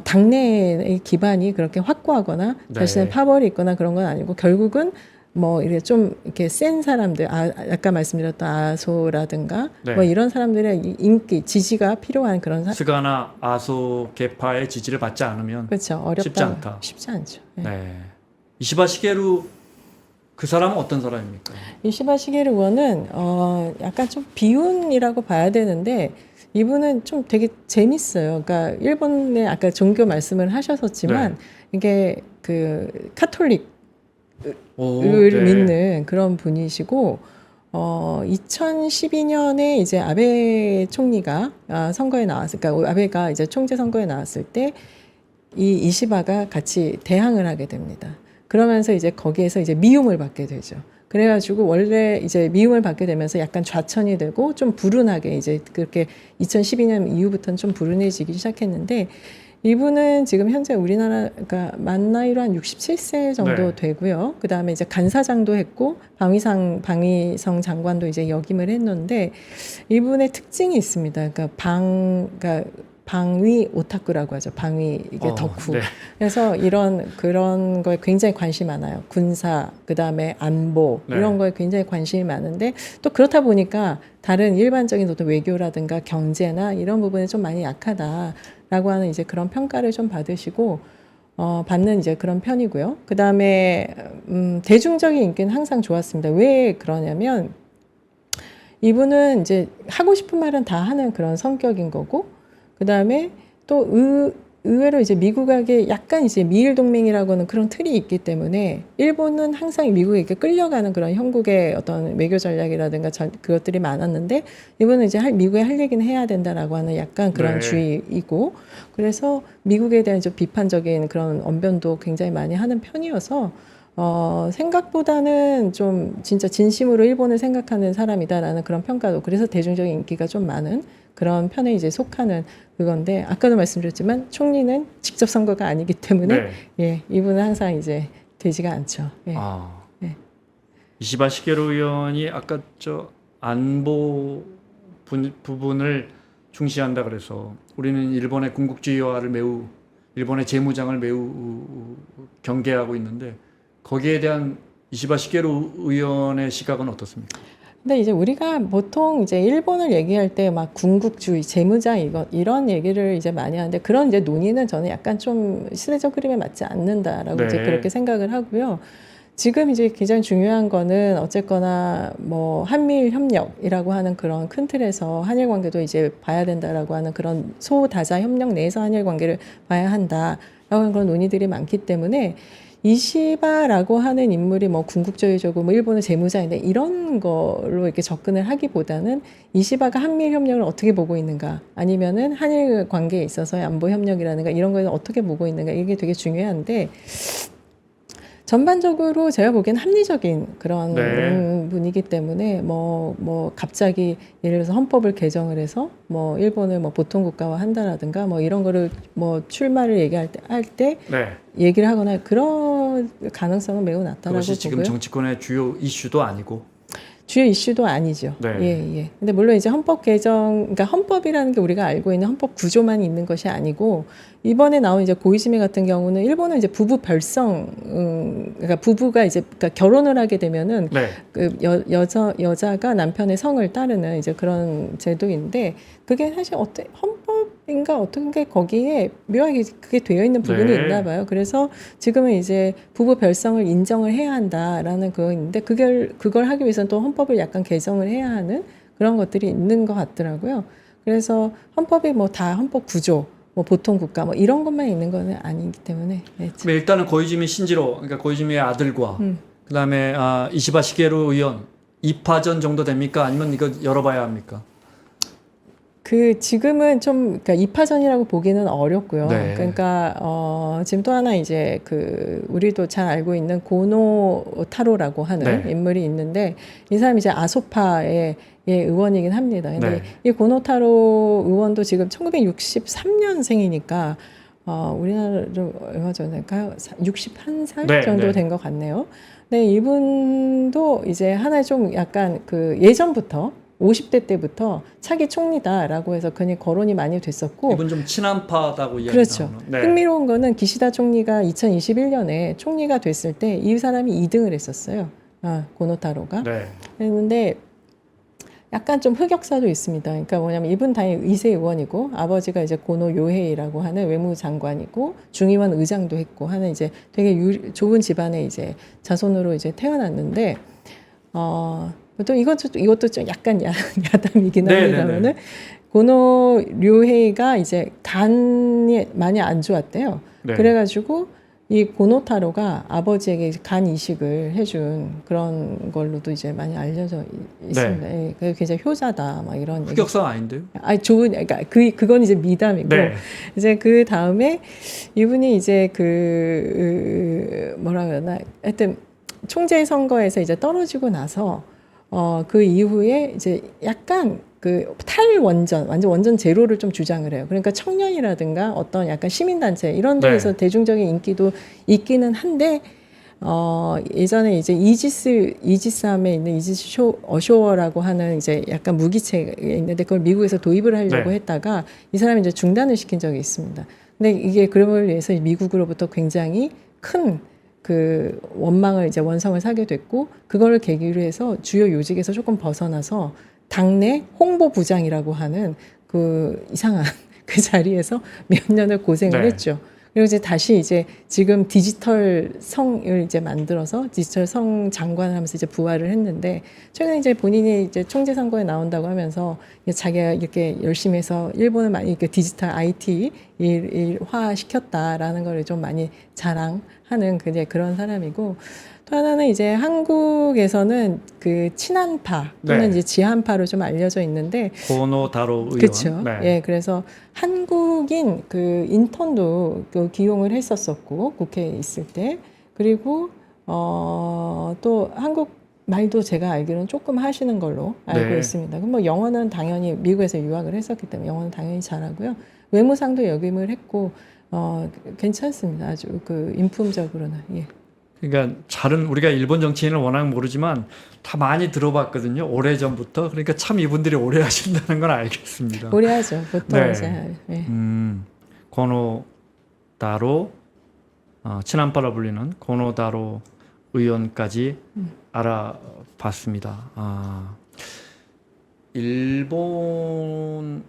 당내의 기반이 그렇게 확고하거나
네.
자신의 파벌이 있거나 그런 건 아니고 결국은 이렇게 좀 이렇게 센 사람들, 아까 말씀드렸던 아소라든가
네.
이런 사람들의 지지가 필요한 그런
스가나 아소 계파의 지지를 받지 않으면
그렇죠. 어렵다.
쉽지 않다.
쉽지 않죠. 네.
네. 이시바 시게루 그 사람은 어떤 사람입니까?
이시바 시게루 의원은 약간 좀 비운이라고 봐야 되는데 이분은 좀 되게 재밌어요. 그러니까 일본의 아까 종교 말씀을 하셨었지만
네.
이게 그 카톨릭을
네.
믿는 그런 분이시고 2012년에 이제 아베 총리가 선거에 그러니까 아베가 이제 총재 선거에 나왔을 때 이 이시바가 같이 대항을 하게 됩니다. 그러면서 이제 거기에서 이제 미움을 받게 되죠. 그래가지고 원래 이제 미움을 받게 되면서 약간 좌천이 되고 좀 불운하게 이제 그렇게 2012년 이후부터는 좀 불운해지기 시작했는데 이분은 지금 현재 우리나라가 만 나이로 한 67세 정도
네.
되고요. 그 다음에 이제 간사장도 했고 방위성 장관도 이제 역임을 했는데 이분의 특징이 있습니다. 그러니까 방위 오타쿠라고 하죠. 방위 이게 덕후.
네.
그래서 그런 거에 굉장히 관심이 많아요. 군사, 그 다음에 안보
네.
이런 거에 굉장히 관심이 많은데 또 그렇다 보니까 다른 일반적인 어떤 외교라든가 경제나 이런 부분에 좀 많이 약하다라고 하는 이제 그런 평가를 좀 받으시고 받는 이제 그런 편이고요. 그 다음에 대중적인 인기는 항상 좋았습니다. 왜 그러냐면 이분은 이제 하고 싶은 말은 다 하는 그런 성격인 거고. 그 다음에 또 의외로 이제 미국에게 약간 이제 미일 동맹이라고 하는 그런 틀이 있기 때문에 일본은 항상 미국에게 끌려가는 그런 형국의 어떤 외교 전략이라든가 그것들이 많았는데 이번은 이제 미국에 할 얘기는 해야 된다라고 하는 약간 그런
네.
주의이고 그래서 미국에 대한 좀 비판적인 그런 언변도 굉장히 많이 하는 편이어서 생각보다는 좀 진짜 진심으로 일본을 생각하는 사람이다라는 그런 평가도 그래서 대중적인 인기가 좀 많은 그런 편에 이제 속하는 그건데 아까도 말씀드렸지만 총리는 직접 선거가 아니기 때문에
네.
예, 이분은 항상 이제 되지가 않죠. 예.
아.
네.
이시바 시게루 의원이 아까 저 안보 부분을 중시한다 그래서 우리는 일본의 군국주의화를 매우 일본의 재무장을 매우 경계하고 있는데 거기에 대한 이시바 시게루 의원의 시각은 어떻습니까?
근데 이제 우리가 보통 이제 일본을 얘기할 때 막 군국주의, 재무장 이런 얘기를 이제 많이 하는데 그런 이제 논의는 저는 약간 좀 시대적 흐름에 맞지 않는다라고
네.
이제 그렇게 생각을 하고요. 지금 이제 가장 중요한 거는 어쨌거나 뭐 한미일 협력이라고 하는 그런 큰 틀에서 한일 관계도 이제 봐야 된다라고 하는 그런 소다자 협력 내에서 한일 관계를 봐야 한다라고 하는 그런 논의들이 많기 때문에 이시바라고 하는 인물이 뭐 군국주의적이고 뭐 일본의 재무자인데 이런 걸로 이렇게 접근을 하기보다는 이시바가 한미일 협력을 어떻게 보고 있는가 아니면은 한일 관계에 있어서의 안보 협력이라든가 이런 거에는 어떻게 보고 있는가 이게 되게 중요한데 전반적으로 제가 보기엔 합리적인 그런
네.
분이기 때문에 뭐 갑자기 예를 들어서 헌법을 개정을 해서 뭐 일본을 뭐 보통 국가화 한다라든가 뭐 이런 거를 뭐 출마를 얘기할 때
네.
얘기를 하거나 그런 가능성은 매우 낮다라고
그것이 지금
보고요.
정치권의 주요 이슈도 아니고.
주요 이슈도 아니죠.
네.
예. 근데 물론 이제 헌법 개정, 그러니까 헌법이라는 게 우리가 알고 있는 헌법 구조만 있는 것이 아니고 이번에 나온 이제 고이즈미 같은 경우는 일본은 이제 부부 별성, 그러니까 부부가 이제 그러니까 결혼을 하게 되면은
네.
그 여자가 남편의 성을 따르는 이제 그런 제도인데 그게 사실 헌법인가 어떤 게 거기에 묘하게 그게 되어 있는 부분이
네.
있나 봐요. 그래서 지금은 이제 부부 별성을 인정을 해야 한다라는 그거 있는데 그걸 하기 위해서는 또 헌법을 약간 개정을 해야 하는 그런 것들이 있는 것 같더라고요. 그래서 헌법이 뭐 다 헌법 구조, 뭐 보통 국가 뭐 이런 것만 있는 거는 아니기 때문에 네,
그럼 일단은 고이즈미 신지로 그러니까 고이즈미의 아들과 그다음에 이시바 시게루 의원 2파전 정도 됩니까? 아니면 이거 열어봐야 합니까?
그 지금은 좀 그러니까 2파전이라고 보기는 어렵고요.
네.
그러니까 지금 또 하나 이제 그 우리도 잘 알고 있는 고노 타로라고 하는
네.
인물이 있는데 이 사람이 이제 아소파의 의원이긴 합니다. 근데
네.
이 고노 타로 의원도 지금 1963년생이니까 우리나라로 얼마 전일까요? 61살
네,
정도
네.
된 것 같네요. 근데 이분도 이제 하나의 좀 약간 그 예전부터 50대 때부터 차기 총리다라고 해서 그냥 거론이 많이 됐었고
이분 좀 친한파다고 이야기
그렇죠.
나오는. 네.
흥미로운 거는 기시다 총리가 2021년에 총리가 됐을 때 이 사람이 2등을 했었어요. 고노타로가.
네.
했는데 약간 좀 흑역사도 있습니다. 그러니까 뭐냐면 이분 당연히 의세 의원이고 아버지가 이제 고노 요헤이라고 하는 외무장관이고 중의원 의장도 했고 하는 이제 되게 좋은 집안의 이제 자손으로 이제 태어났는데 또 이것도 좀 약간 야담이긴 합니다만은 고노 류헤이가 이제 간이 많이 안 좋았대요.
네.
그래가지고 이 고노타로가 아버지에게 간 이식을 해준 그런 걸로도 이제 많이 알려져 있습니다.
네.
예, 굉장히 효자다, 막 이런.
흑역사 아닌데요?
그러니까 그건 이제 미담이고
네.
이제 그 다음에 이분이 이제 뭐라 그러나 하여튼 총재 선거에서 이제 떨어지고 나서 그 이후에 이제 약간 그 완전 제로를 좀 주장을 해요. 그러니까 청년이라든가 어떤 약간 시민단체 이런 데에서
네.
대중적인 인기도 있기는 한데, 예전에 이제 이지스함에 있는 어쇼어라고 하는 이제 약간 무기체가 있는데 그걸 미국에서 도입을 하려고
네.
했다가 이 사람이 이제 중단을 시킨 적이 있습니다. 근데 이게 그걸 위해서 미국으로부터 굉장히 큰 그 원성을 사게 됐고 그거를 계기로 해서 주요 요직에서 조금 벗어나서 당내 홍보부장이라고 하는 그 이상한 그 자리에서 몇 년을 고생을
네.
했죠. 그리고 이제 다시 이제 지금 디지털 성을 이제 만들어서 디지털 성 장관을 하면서 이제 부활을 했는데 최근에 이제 본인이 이제 총재 선거에 나온다고 하면서 자기가 이렇게 열심히 해서 일본을 많이 이렇게 디지털 IT 일화 시켰다라는 걸 좀 많이 자랑하는 그런 사람이고 또 하나는 이제 한국에서는 그 친한파 또는
네.
이제 지한파로 좀 알려져 있는데
고노다로 의원.
그렇죠.
네.
예, 그래서 한국인 그 인턴도 그 기용을 했었었고 국회에 있을 때 그리고 또 한국 말도 제가 알기로는 조금 하시는 걸로 알고
네.
있습니다. 그럼 뭐 영어는 당연히 미국에서 유학을 했었기 때문에 영어는 당연히 잘하고요. 외무상도 역임을 했고 괜찮습니다. 아주 그 인품적으로는 예.
그러니까 잘은 우리가 일본 정치인을 워낙 모르지만 다 많이 들어봤거든요. 오래 전부터. 그러니까 참 이분들이 오래 하신다는 건 알겠습니다.
오래 하죠. 보통
네.
이제 예.
고노다로 친한파라 불리는 고노다로 의원까지 알아봤습니다. 일본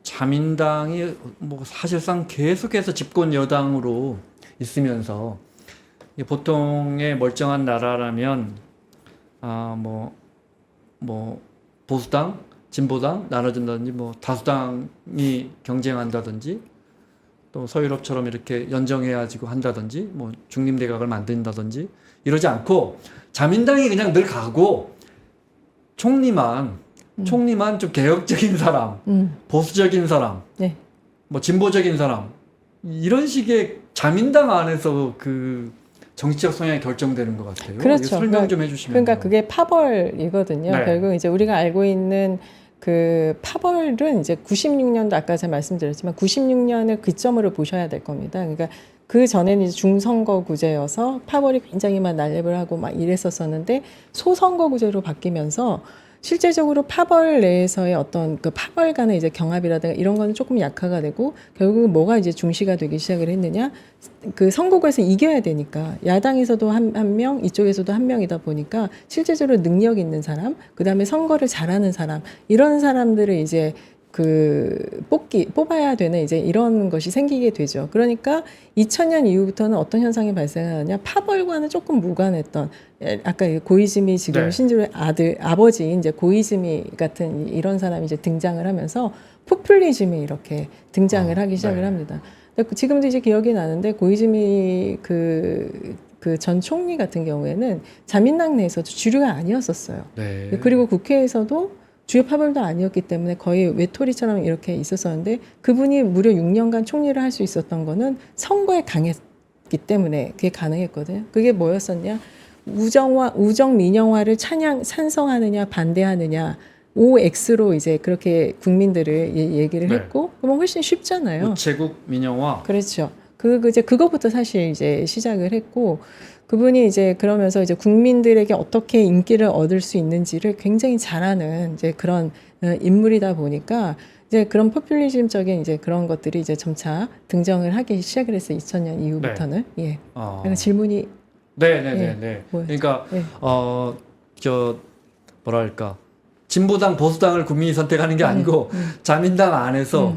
자민당이 뭐 사실상 계속해서 집권 여당으로 있으면서 보통의 멀쩡한 나라라면 뭐 보수당, 진보당 나눠진다든지 뭐 다수당이 경쟁한다든지 또 서유럽처럼 이렇게 연정해가지고 한다든지 뭐 중림대각을 만든다든지 이러지 않고 자민당이 그냥 늘 가고 총리만 좀 개혁적인 사람, 보수적인 사람,
네.
뭐 진보적인 사람 이런 식의 자민당 안에서 그 정치적 성향이 결정되는 것 같아요.
그렇죠.
이거 설명 좀 해주시면.
그러니까 그게 파벌이거든요.
네.
결국 이제 우리가 알고 있는 그 파벌은 이제 96년도 아까 제가 말씀드렸지만 96년을 기점으로 보셔야 될 겁니다. 그러니까 그 전에는 이제 중선거구제여서 파벌이 굉장히 막 난립을 하고 막 이랬었었는데 소선거구제로 바뀌면서 실제적으로 파벌 내에서의 어떤 그 파벌 간의 이제 경합이라든가 이런 거는 조금 약화가 되고 결국은 뭐가 이제 중시가 되기 시작을 했느냐 그 선거구에서 이겨야 되니까 야당에서도 한 명 이쪽에서도 한 명이다 보니까 실제적으로 능력 있는 사람 그다음에 선거를 잘하는 사람 이런 사람들을 이제 그 뽑아야 되는 이제 이런 것이 생기게 되죠. 그러니까 2000년 이후부터는 어떤 현상이 발생하느냐 파벌과는 조금 무관했던 아까 고이즈미 지금
네.
신주의 아버지인 이제 고이즈미 같은 이런 사람이 이제 등장을 하면서 포퓰리즘이 이렇게 등장을 하기 시작을
네.
합니다. 지금도 이제 기억이 나는데 고이즈미 그 전 총리 같은 경우에는 자민당 내에서도 주류가 아니었었어요.
네.
그리고 국회에서도 주요 파벌도 아니었기 때문에 거의 외톨이처럼 이렇게 있었었는데 그분이 무려 6년간 총리를 할 수 있었던 거는 선거에 강했기 때문에 그게 가능했거든요. 그게 뭐였었냐? 우정 민영화를 찬성하느냐 반대하느냐 OX로 이제 그렇게 국민들을 얘기를
네.
했고 그러면 훨씬 쉽잖아요.
우체국 민영화.
그렇죠. 이제 그거부터 사실 이제 시작을 했고 그분이 이제 그러면서 이제 국민들에게 어떻게 인기를 얻을 수 있는지를 굉장히 잘하는 이제 그런 인물이다 보니까 이제 그런 포퓰리즘적인 이제 그런 것들이 이제 점차 등장을 하기 시작을 했어요. 2000년 이후부터는. 예. 그러니까 질문이
네네네.
뭐였죠?
그러니까
예.
뭐랄까 진보당 보수당을 국민이 선택하는 게 아니고 자민당 안에서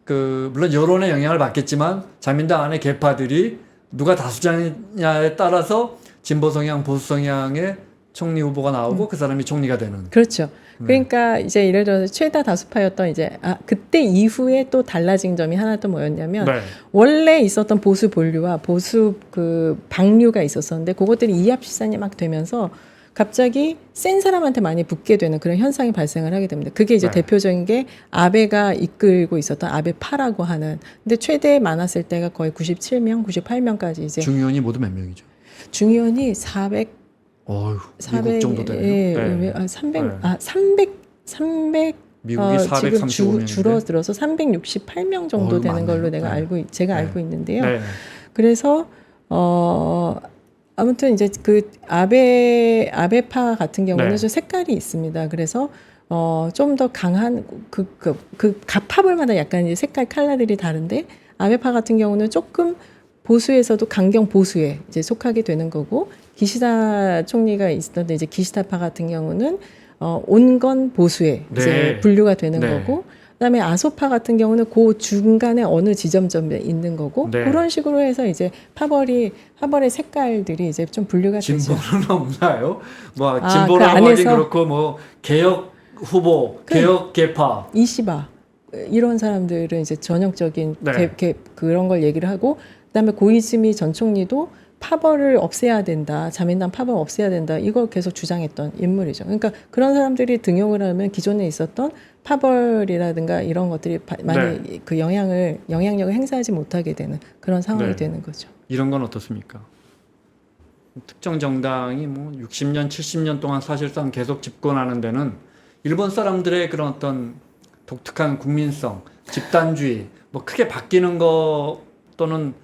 그 물론 여론의 영향을 받겠지만 자민당 안의 계파들이 누가 다수자냐에 따라서 진보 성향 보수 성향의 총리 후보가 나오고 그 사람이 총리가 되는.
그렇죠. 그러니까 이제 예를 들어서 최다 다수파였던 이제 그때 이후에 또 달라진 점이 하나 또 뭐였냐면
네.
원래 있었던 보수 본류와 보수 그 방류가 있었었는데 그것들이 이합시산이 막 되면서 갑자기 센 사람한테 많이 붙게 되는 그런 현상이 발생을 하게 됩니다. 그게 이제
네.
대표적인 게 아베가 이끌고 있었던 아베파라고 하는 근데 최대 많았을 때가 거의 97명, 98명까지 이제
중의원이 모두 몇 명이죠?
중의원이 400
미국 정도 되네요.
예,
네.
300
미국이
지금
435명인데.
줄어들어서 368명 정도 되는
많네요.
걸로 내가
네.
제가
네.
알고 있는데요.
네.
그래서 아무튼 이제 그 아베파 같은 경우는
네.
좀 색깔이 있습니다. 그래서 좀 더 강한 각 파벌마다 약간 이제 색깔 컬러들이 다른데 아베파 같은 경우는 조금 보수에서도 강경 보수에 이제 속하게 되는 거고 기시다 총리가 있었는데 이제 기시다파 같은 경우는 온건 보수에 이제
네.
분류가 되는
네.
거고 그다음에 아소파 같은 경우는 그 중간에 어느 지점점에 있는 거고
네.
그런 식으로 해서 이제 파벌의 색깔들이 이제 좀 분류가 되죠.
진보는 없나요? 뭐
아,
진보라고
그
하긴
안에서?
그렇고 뭐 개혁 후보,
그-
개혁 개파.
이시바 이런 사람들은 이제 전형적인
네.
그런 걸 얘기를 하고 그다음에 고이즈미 전 총리도 파벌을 없애야 된다. 자민당 파벌 없애야 된다. 이걸 계속 주장했던 인물이죠. 그러니까 그런 사람들이 등용을 하면 기존에 있었던 파벌이라든가 이런 것들이 많이 그 영향력을 행사하지 못하게 되는 그런 상황이
네.
되는 거죠.
이런 건 어떻습니까? 특정 정당이 뭐 60년, 70년 동안 사실상 계속 집권하는 데는 일본 사람들의 그런 어떤 독특한 국민성, 집단주의, 뭐 크게 바뀌는 거 또는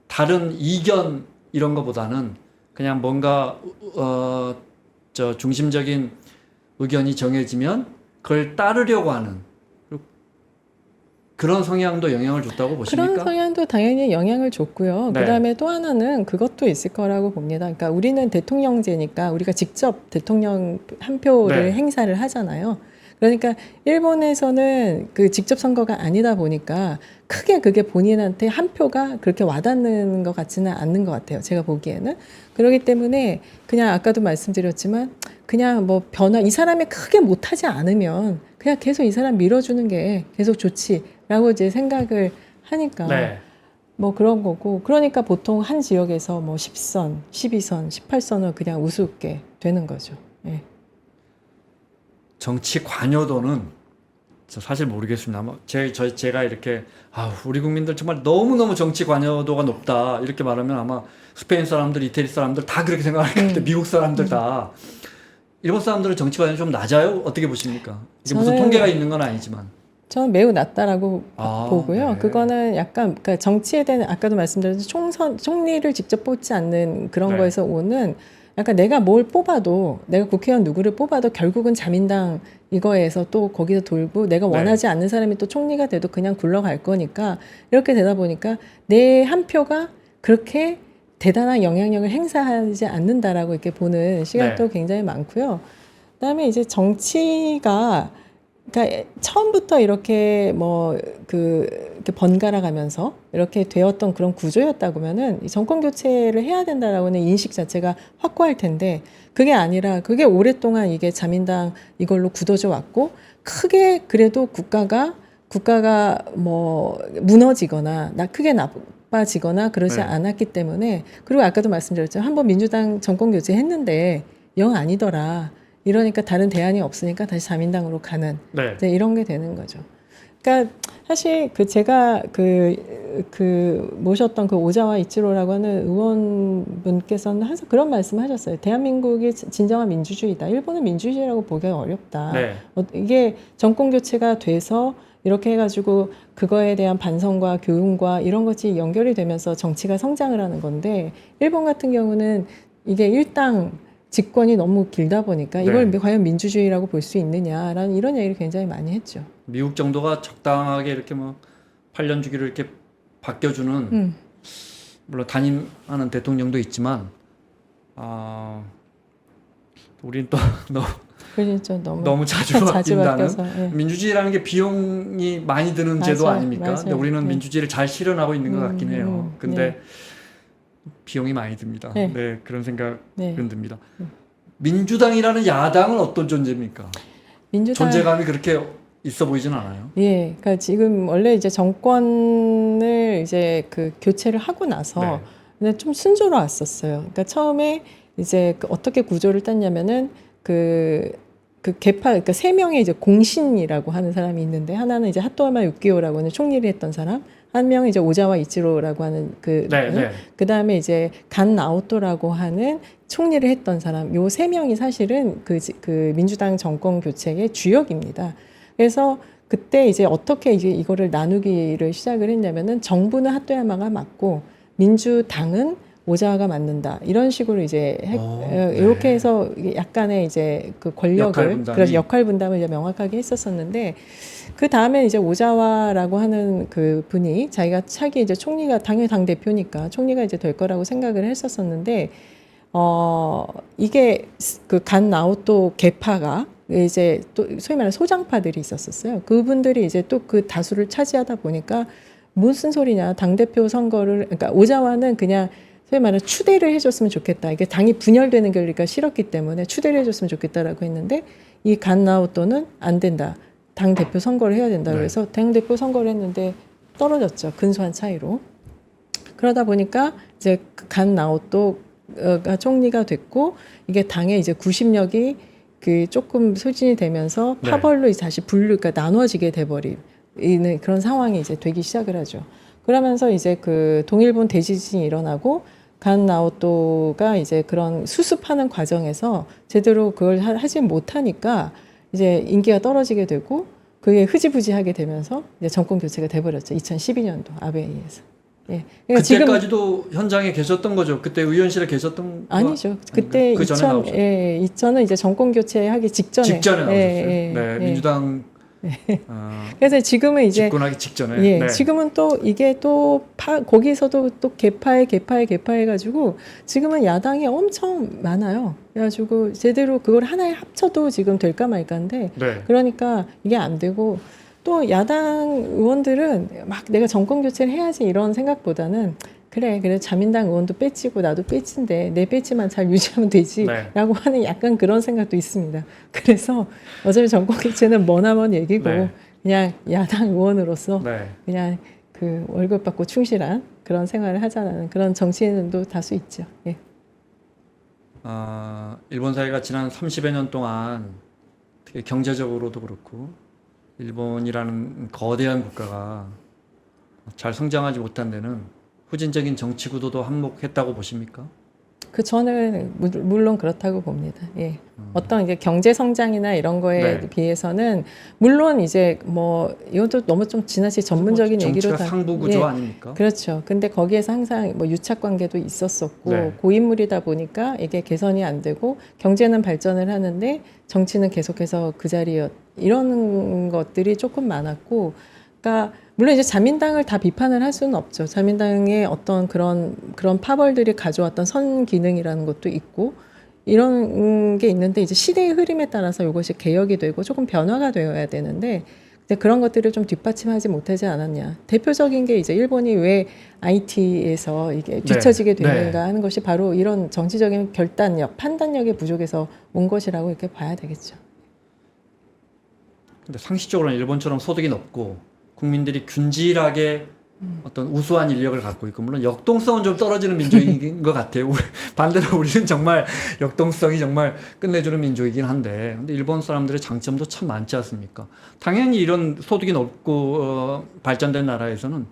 다른 이견 이런 거보다는 그냥 뭔가 중심적인 의견이 정해지면 그걸 따르려고 하는 그런 성향도 영향을 줬다고 보십니까?
그런 성향도 당연히 영향을 줬고요.
네.
그다음에 또 하나는 그것도 있을 거라고 봅니다. 그러니까 우리는 대통령제니까 우리가 직접 대통령 한 표를
네.
행사를 하잖아요. 그러니까 일본에서는 그 직접 선거가 아니다 보니까 크게 그게 본인한테 한 표가 그렇게 와닿는 것 같지는 않는 것 같아요. 제가 보기에는. 그렇기 때문에 그냥 아까도 말씀드렸지만 그냥 뭐 이 사람이 크게 못하지 않으면 그냥 계속 이 사람 밀어주는 게 계속 좋지라고 이제 생각을 하니까
네.
뭐 그런 거고. 그러니까 보통 한 지역에서 뭐 10선, 12선, 18선을 그냥 우습게 되는 거죠. 예.
정치 관여도는 저 사실 모르겠습니다. 아마 제가 이렇게 우리 국민들 정말 너무너무 정치 관여도가 높다 이렇게 말하면 아마 스페인 사람들, 이태리 사람들 다 그렇게 생각할 것 같아요. 미국 사람들 다. 일본 사람들은 정치 관여 좀 낮아요? 어떻게 보십니까? 이게 무슨
저는-
통계가 있는 건 아니지만.
저는 매우 낮다라고 보고요.
네.
그거는 약간 그러니까 정치에 대한 아까도 말씀드렸듯이 총리를 직접 뽑지 않는 그런
네.
거에서 오는 약간 내가 뭘 뽑아도 내가 국회의원 누구를 뽑아도 결국은 자민당 이거에서 또 거기서 돌고 내가
네.
원하지 않는 사람이 또 총리가 돼도 그냥 굴러갈 거니까 이렇게 되다 보니까 내 한 표가 그렇게 대단한 영향력을 행사하지 않는다라고 이렇게 보는 시각도 굉장히 많고요. 그다음에 이제 정치가 그러니까 처음부터 이렇게 이렇게 번갈아 가면서 이렇게 되었던 그런 구조였다고면은 이 정권 교체를 해야 된다라고는 인식 자체가 확고할 텐데 그게 아니라 그게 오랫동안 이게 자민당 이걸로 굳어져 왔고 크게 그래도 국가가 뭐 무너지거나 크게 나빠지거나 그러지
네.
않았기 때문에 그리고 아까도 말씀드렸죠. 한번 민주당 정권 교체했는데 영 아니더라. 이러니까 다른 대안이 없으니까 다시 자민당으로 가는
네.
이제 이런 게 되는 거죠. 그러니까 사실 제가 모셨던 그 오자와 이치로라고 하는 의원분께서는 항상 그런 말씀하셨어요. 대한민국이 진정한 민주주의다. 일본은 민주주의라고 보기가 어렵다.
네.
이게 정권 교체가 돼서 이렇게 해가지고 그거에 대한 반성과 교훈과 이런 것이 연결이 되면서 정치가 성장을 하는 건데 일본 같은 경우는 이게 일당 집권이 너무 길다 보니까 이걸
네.
과연 민주주의라고 볼 수 있느냐라는 이런 얘기를 굉장히 많이 했죠.
미국 정도가 적당하게 이렇게 뭐 8년 주기를 이렇게 바뀌어주는 물론 단임하는 대통령도 있지만 우린 또
그렇죠.
너무 자주
자주
바뀐다는
바뀌어서. 예.
민주주의라는 게 비용이 많이 드는
맞아요.
제도 아닙니까?
맞아요.
근데 우리는
네.
민주주의를 잘 실현하고 있는 것 같긴 해요. 근데
네.
비용이 많이 듭니다.
네.
네, 그런 생각은
네.
듭니다. 민주당이라는 야당은 어떤 존재입니까?
민주당
존재감이 그렇게 있어 보이진 않아요.
예, 그러니까 지금 원래 이제 정권을 이제 교체를 하고 나서
네.
근데 좀 순조로웠었어요. 그러니까 처음에 이제 어떻게 구조를 땄냐면은 개파 그러니까 세 명의 이제 공신이라고 하는 사람이 있는데 하나는 이제 하토야마 유키오라고 하는 총리를 했던 사람, 한 명은 이제 오자와 이치로라고 하는
네.
그다음에 이제 간 나오토라고 하는 총리를 했던 사람, 요 세 명이 사실은 그 민주당 정권 교체의 주역입니다. 그래서 그때 이제 어떻게 이거를 나누기를 시작을 했냐면은 정부는 하토야마가 맡고 민주당은 오자와가 맡는다. 이런 식으로 이제
네.
이렇게 해서 약간의 이제 그 권력을 그래서 역할 분담을 이제 명확하게 했었었는데 그 다음에 이제 오자와라고 하는 그 분이 자기가 차기 이제 총리가 당연히 당 대표니까 총리가 이제 될 거라고 생각을 했었었는데 이게 그 간 나오토 개파가 이제 또 소위 말하는 소장파들이 있었어요. 그분들이 이제 또 그 다수를 차지하다 보니까 무슨 소리냐. 당대표 선거를, 그러니까 오자와는 그냥 소위 말하는 추대를 해줬으면 좋겠다. 이게 당이 분열되는 결리가 싫었기 때문에 추대를 해줬으면 좋겠다라고 했는데 이 간나오또는 안 된다. 당대표 선거를 해야 된다. 그래서 당대표 선거를 했는데 떨어졌죠. 근소한 차이로. 그러다 보니까 이제 간나오또가 총리가 됐고 이게 당의 이제 구심력이 그 조금 소진이 되면서 파벌로 다시 그러니까 나눠지게 돼버리는 그런 상황이 이제 되기 시작을 하죠. 그러면서 이제 그 동일본 대지진이 일어나고 간나오또가 이제 그런 수습하는 과정에서 제대로 그걸 하지 못하니까 이제 인기가 떨어지게 되고 그게 흐지부지하게 되면서 이제 정권 교체가 돼버렸죠. 2012년도 아베에 의해서. 예. 그러니까
그때까지도 현장에 계셨던 거죠. 그때 의원실에 계셨던
아니죠. 그때
그 전에 나오셨죠.
2000은 이제 정권 교체하기 직전에
나오셨어요.
네,
민주당
그래서 지금은 이제
집권하기 직전에.
예, 지금은 또 이게 또 거기서도 또 개파해 가지고 지금은 야당이 엄청 많아요. 그래가지고 제대로 그걸 하나에 합쳐도 지금 될까 말까인데 그러니까 이게 안 되고 또 야당 의원들은 막 내가 정권 교체를 해야지 이런 생각보다는 그래 자민당 의원도 빼치고 나도 빼친데 내 빼치만 잘 유지하면 되지라고 하는 약간 그런 생각도 있습니다. 그래서 어차피 정권 교체는 머나먼 얘기고 그냥 야당 의원으로서 그냥 그 월급 받고 충실한 그런 생활을 하자는 그런 정치인도 다수 있죠. 예.
일본 사회가 지난 30여 년 동안 특히 경제적으로도 그렇고 일본이라는 거대한 국가가 잘 성장하지 못한 데는 후진적인 정치 구도도 한몫했다고 보십니까?
저는 물론 그렇다고 봅니다. 예. 어떤 이제 경제 성장이나 이런 거에 비해서는 물론 이제 뭐 이것도 너무 좀 지나치게 전문적인 얘기로
정치가 상부 구조 아닙니까?
그렇죠. 근데 거기에서 항상 뭐 유착 관계도 있었었고 고인물이다 보니까 이게 개선이 안 되고 경제는 발전을 하는데 정치는 계속해서 그 자리에 이런 것들이 조금 많았고, 그러니까 물론 이제 자민당을 다 비판을 할 수는 없죠. 자민당의 어떤 그런 파벌들이 가져왔던 선 기능이라는 것도 있고 이런 게 있는데 이제 시대의 흐름에 따라서 이것이 개혁이 되고 조금 변화가 되어야 되는데 그런 것들을 좀 뒷받침하지 못하지 않았냐. 대표적인 게 이제 일본이 왜 IT에서 이게 뒤처지게 되는가 하는 것이 바로 이런 정치적인 결단력, 판단력의 부족에서 온 것이라고 이렇게 봐야 되겠죠.
근데 상식적으로는 일본처럼 소득이 높고 국민들이 균질하게 어떤 우수한 인력을 갖고 있고 물론 역동성은 좀 떨어지는 민족인 것 같아요. 반대로 우리는 정말 역동성이 정말 끝내주는 민족이긴 한데 근데 일본 사람들의 장점도 참 많지 않습니까? 당연히 이런 소득이 높고 발전된 나라에서는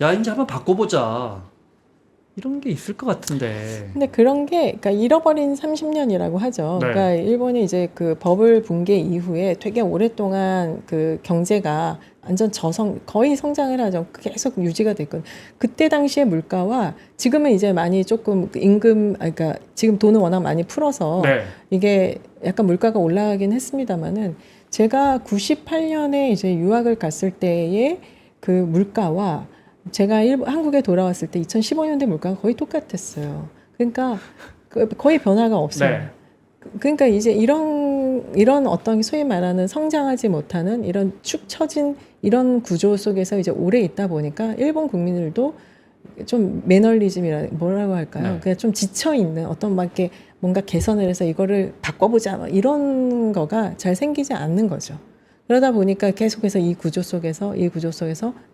야 이제 한번 바꿔보자 이런 게 있을 것 같은데.
근데 그런 게 그러니까 잃어버린 30년이라고 하죠. 그러니까 일본이 이제 그 버블 붕괴 이후에 되게 오랫동안 그 경제가 완전 거의 성장을 하죠. 계속 유지가 됐거든요. 그때 당시의 물가와 지금은 이제 많이 조금 그러니까 지금 돈을 워낙 많이 풀어서 이게 약간 물가가 올라가긴 했습니다만은 제가 98년에 이제 유학을 갔을 때의 그 물가와 제가 한국에 돌아왔을 때 2015년대 물가가 거의 똑같았어요. 그러니까 거의 변화가 없어요. 그러니까 이제 이런 어떤 소위 말하는 성장하지 못하는 이런 축 처진 이런 구조 속에서 이제 오래 있다 보니까 일본 국민들도 좀 매너리즘이라 뭐라고 할까요? 그냥 좀 지쳐 있는 어떤 막 이렇게 뭔가 개선을 해서 이거를 바꿔보자 뭐 이런 거가 잘 생기지 않는 거죠. 그러다 보니까 계속해서 이 구조 속에서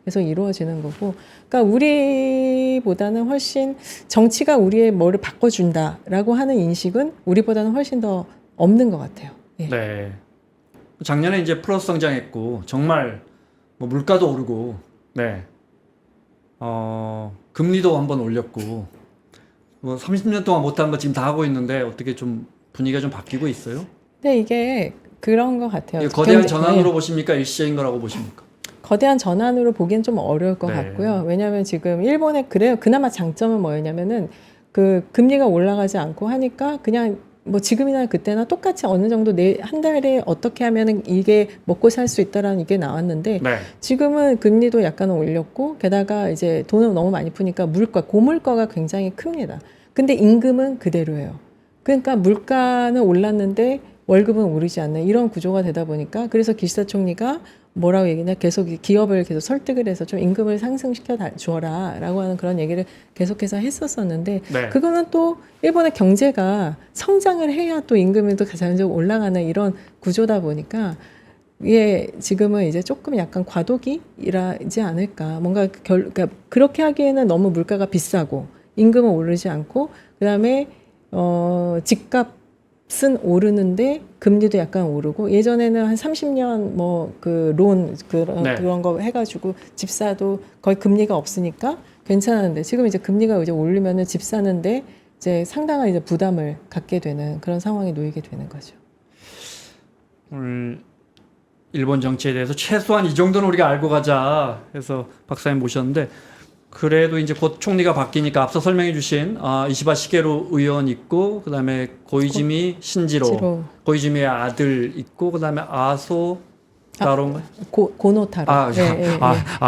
계속 이루어지는 거고, 그러니까 우리보다는 훨씬 정치가 우리의 뭐를 바꿔준다라고 하는 인식은 우리보다는 훨씬 더 없는 것 같아요. 예.
작년에 이제 플러스 성장했고 정말 뭐 물가도 오르고, 금리도 한번 올렸고, 뭐 30년 동안 못한 거 지금 다 하고 있는데 어떻게 좀 분위기가 좀 바뀌고 있어요?
근데 이게 그런 것 같아요.
거대한 전환으로 보십니까? 일시적인 거라고 보십니까?
거대한 전환으로 보기엔 좀 어려울 것 같고요. 왜냐하면 지금 일본의 그나마 장점은 뭐였냐면은 그 금리가 올라가지 않고 하니까 그냥 뭐 지금이나 그때나 똑같이 어느 정도 한 달에 어떻게 하면은 이게 먹고 살 수 있다라는 이게 나왔는데 지금은 금리도 약간 올렸고 게다가 이제 돈을 너무 많이 푸니까 고물가가 굉장히 큽니다. 근데 임금은 그대로예요. 그러니까 물가는 올랐는데 월급은 오르지 않는 이런 구조가 되다 보니까 그래서 기시다 총리가 뭐라고 얘기냐 계속 기업을 계속 설득을 해서 좀 임금을 상승시켜 주어라라고 하는 그런 얘기를 계속해서 했었었는데
네.
그거는 또 일본의 경제가 성장을 해야 또 임금이 또 자연적으로 올라가는 이런 구조다 보니까 이게 지금은 이제 조금 약간 과도기이지 않을까. 뭔가 그러니까 그렇게 하기에는 너무 물가가 비싸고 임금은 오르지 않고 그다음에 집값은 오르는데 금리도 약간 오르고 예전에는 한 30년 뭐 그 론
네.
그런 거 해가지고 집 사도 거의 금리가 없으니까 괜찮았는데 지금 이제 금리가 이제 올리면은 집 사는데 이제 상당한 이제 부담을 갖게 되는 그런 상황에 놓이게 되는 거죠.
오늘 일본 정치에 대해서 최소한 이 정도는 우리가 알고 가자 해서 박사님 모셨는데 그래도 이제 곧 총리가 바뀌니까 앞서 설명해 주신 이시바 시게루 의원 있고 그다음에 고이즈미 신지로 고이즈미의 아들 있고 그다음에 아소 다롱
고노타로.
아,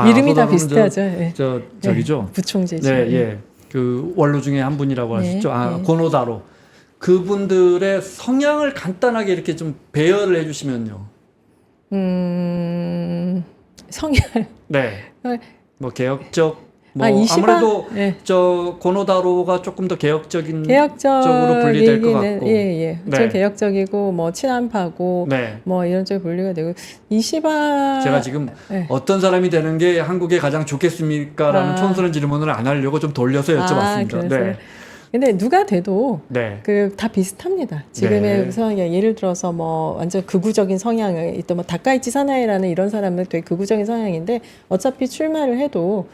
이름이 다
아소다로는
비슷하죠. 예.
저기죠.
부총재죠.
네, 예. 그 원로 중에 한 분이라고
네,
하셨죠.
네.
고노다로. 그분들의 성향을 간단하게 이렇게 좀 배열을 해 주시면요.
성향.
네. 뭐 개혁적 뭐
이시바?
아무래도
네.
저 고노다로가 조금 더 개혁적으로
개혁적으로
분리될 것 같고.
예.
네.
좀 개혁적이고 뭐 친한파고
네.
뭐 이런 쪽에 분류가 되고 이시바
제가 지금
네.
어떤 사람이 되는 게 한국에 가장 좋겠습니까라는
아.
촌스러운 질문을 안 하려고 좀 돌려서 여쭤봤습니다.
그래서.
네.
근데 누가 돼도
네.
다 비슷합니다. 지금의
네.
성향 예를 들어서 뭐 완전 극우적인 성향을 또 뭐 다카이치 사나이라는 이런 사람은 되게 극우적인 성향인데 어차피 출마를 해도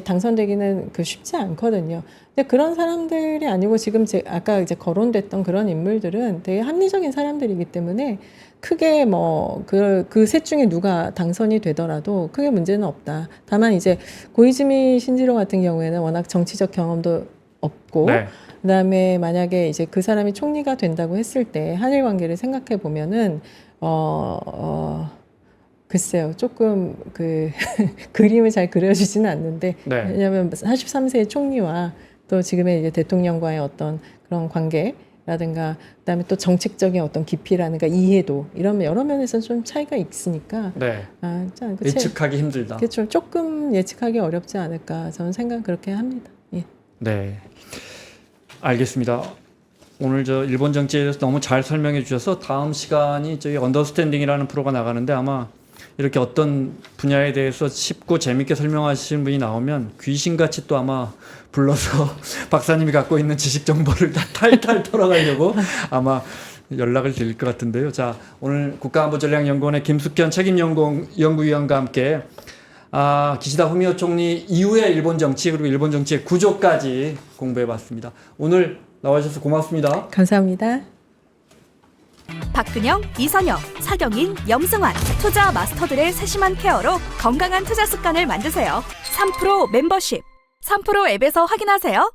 당선되기는 쉽지 않거든요. 근데 그런 사람들이 아니고 지금 아까 이제 거론됐던 그런 인물들은 되게 합리적인 사람들이기 때문에 크게 뭐 그 셋 중에 누가 당선이 되더라도 크게 문제는 없다. 다만 이제 고이즈미 신지로 같은 경우에는 워낙 정치적 경험도 없고
네.
그다음에 만약에 이제 그 사람이 총리가 된다고 했을 때 한일 관계를 생각해 보면은 글쎄요 조금 그림을 잘 그려지지는 않는데
네.
왜냐하면 43세의 총리와 또 지금의 이제 대통령과의 어떤 그런 관계라든가 그다음에 또 정책적인 어떤 깊이라든가 이해도 이런 여러 면에서 좀 차이가 있으니까
네.
참
예측하기 힘들다.
그렇죠. 조금 예측하기 어렵지 않을까 저는 생각 그렇게 합니다. 예.
네. 알겠습니다. 오늘 저 일본 정치에 대해서 너무 잘 설명해 주셔서 다음 시간이 저희 언더스탠딩이라는 프로가 나가는데 아마 이렇게 어떤 분야에 대해서 쉽고 재밌게 설명하시는 분이 나오면 귀신같이 또 아마 불러서 박사님이 갖고 있는 지식 정보를 다 탈탈 털어가려고 아마 연락을 드릴 것 같은데요. 자, 오늘 국가안보전략연구원의 김숙현 책임연구위원과 함께 기시다 후미오 총리 이후의 일본 정치 그리고 일본 정치의 구조까지 공부해봤습니다. 오늘 나와주셔서 고맙습니다.
감사합니다.
박근영, 이선영, 사경인, 염승환 투자 마스터들의 세심한 케어로 건강한 투자 습관을 만드세요. 3프로 멤버십 3프로 앱에서 확인하세요.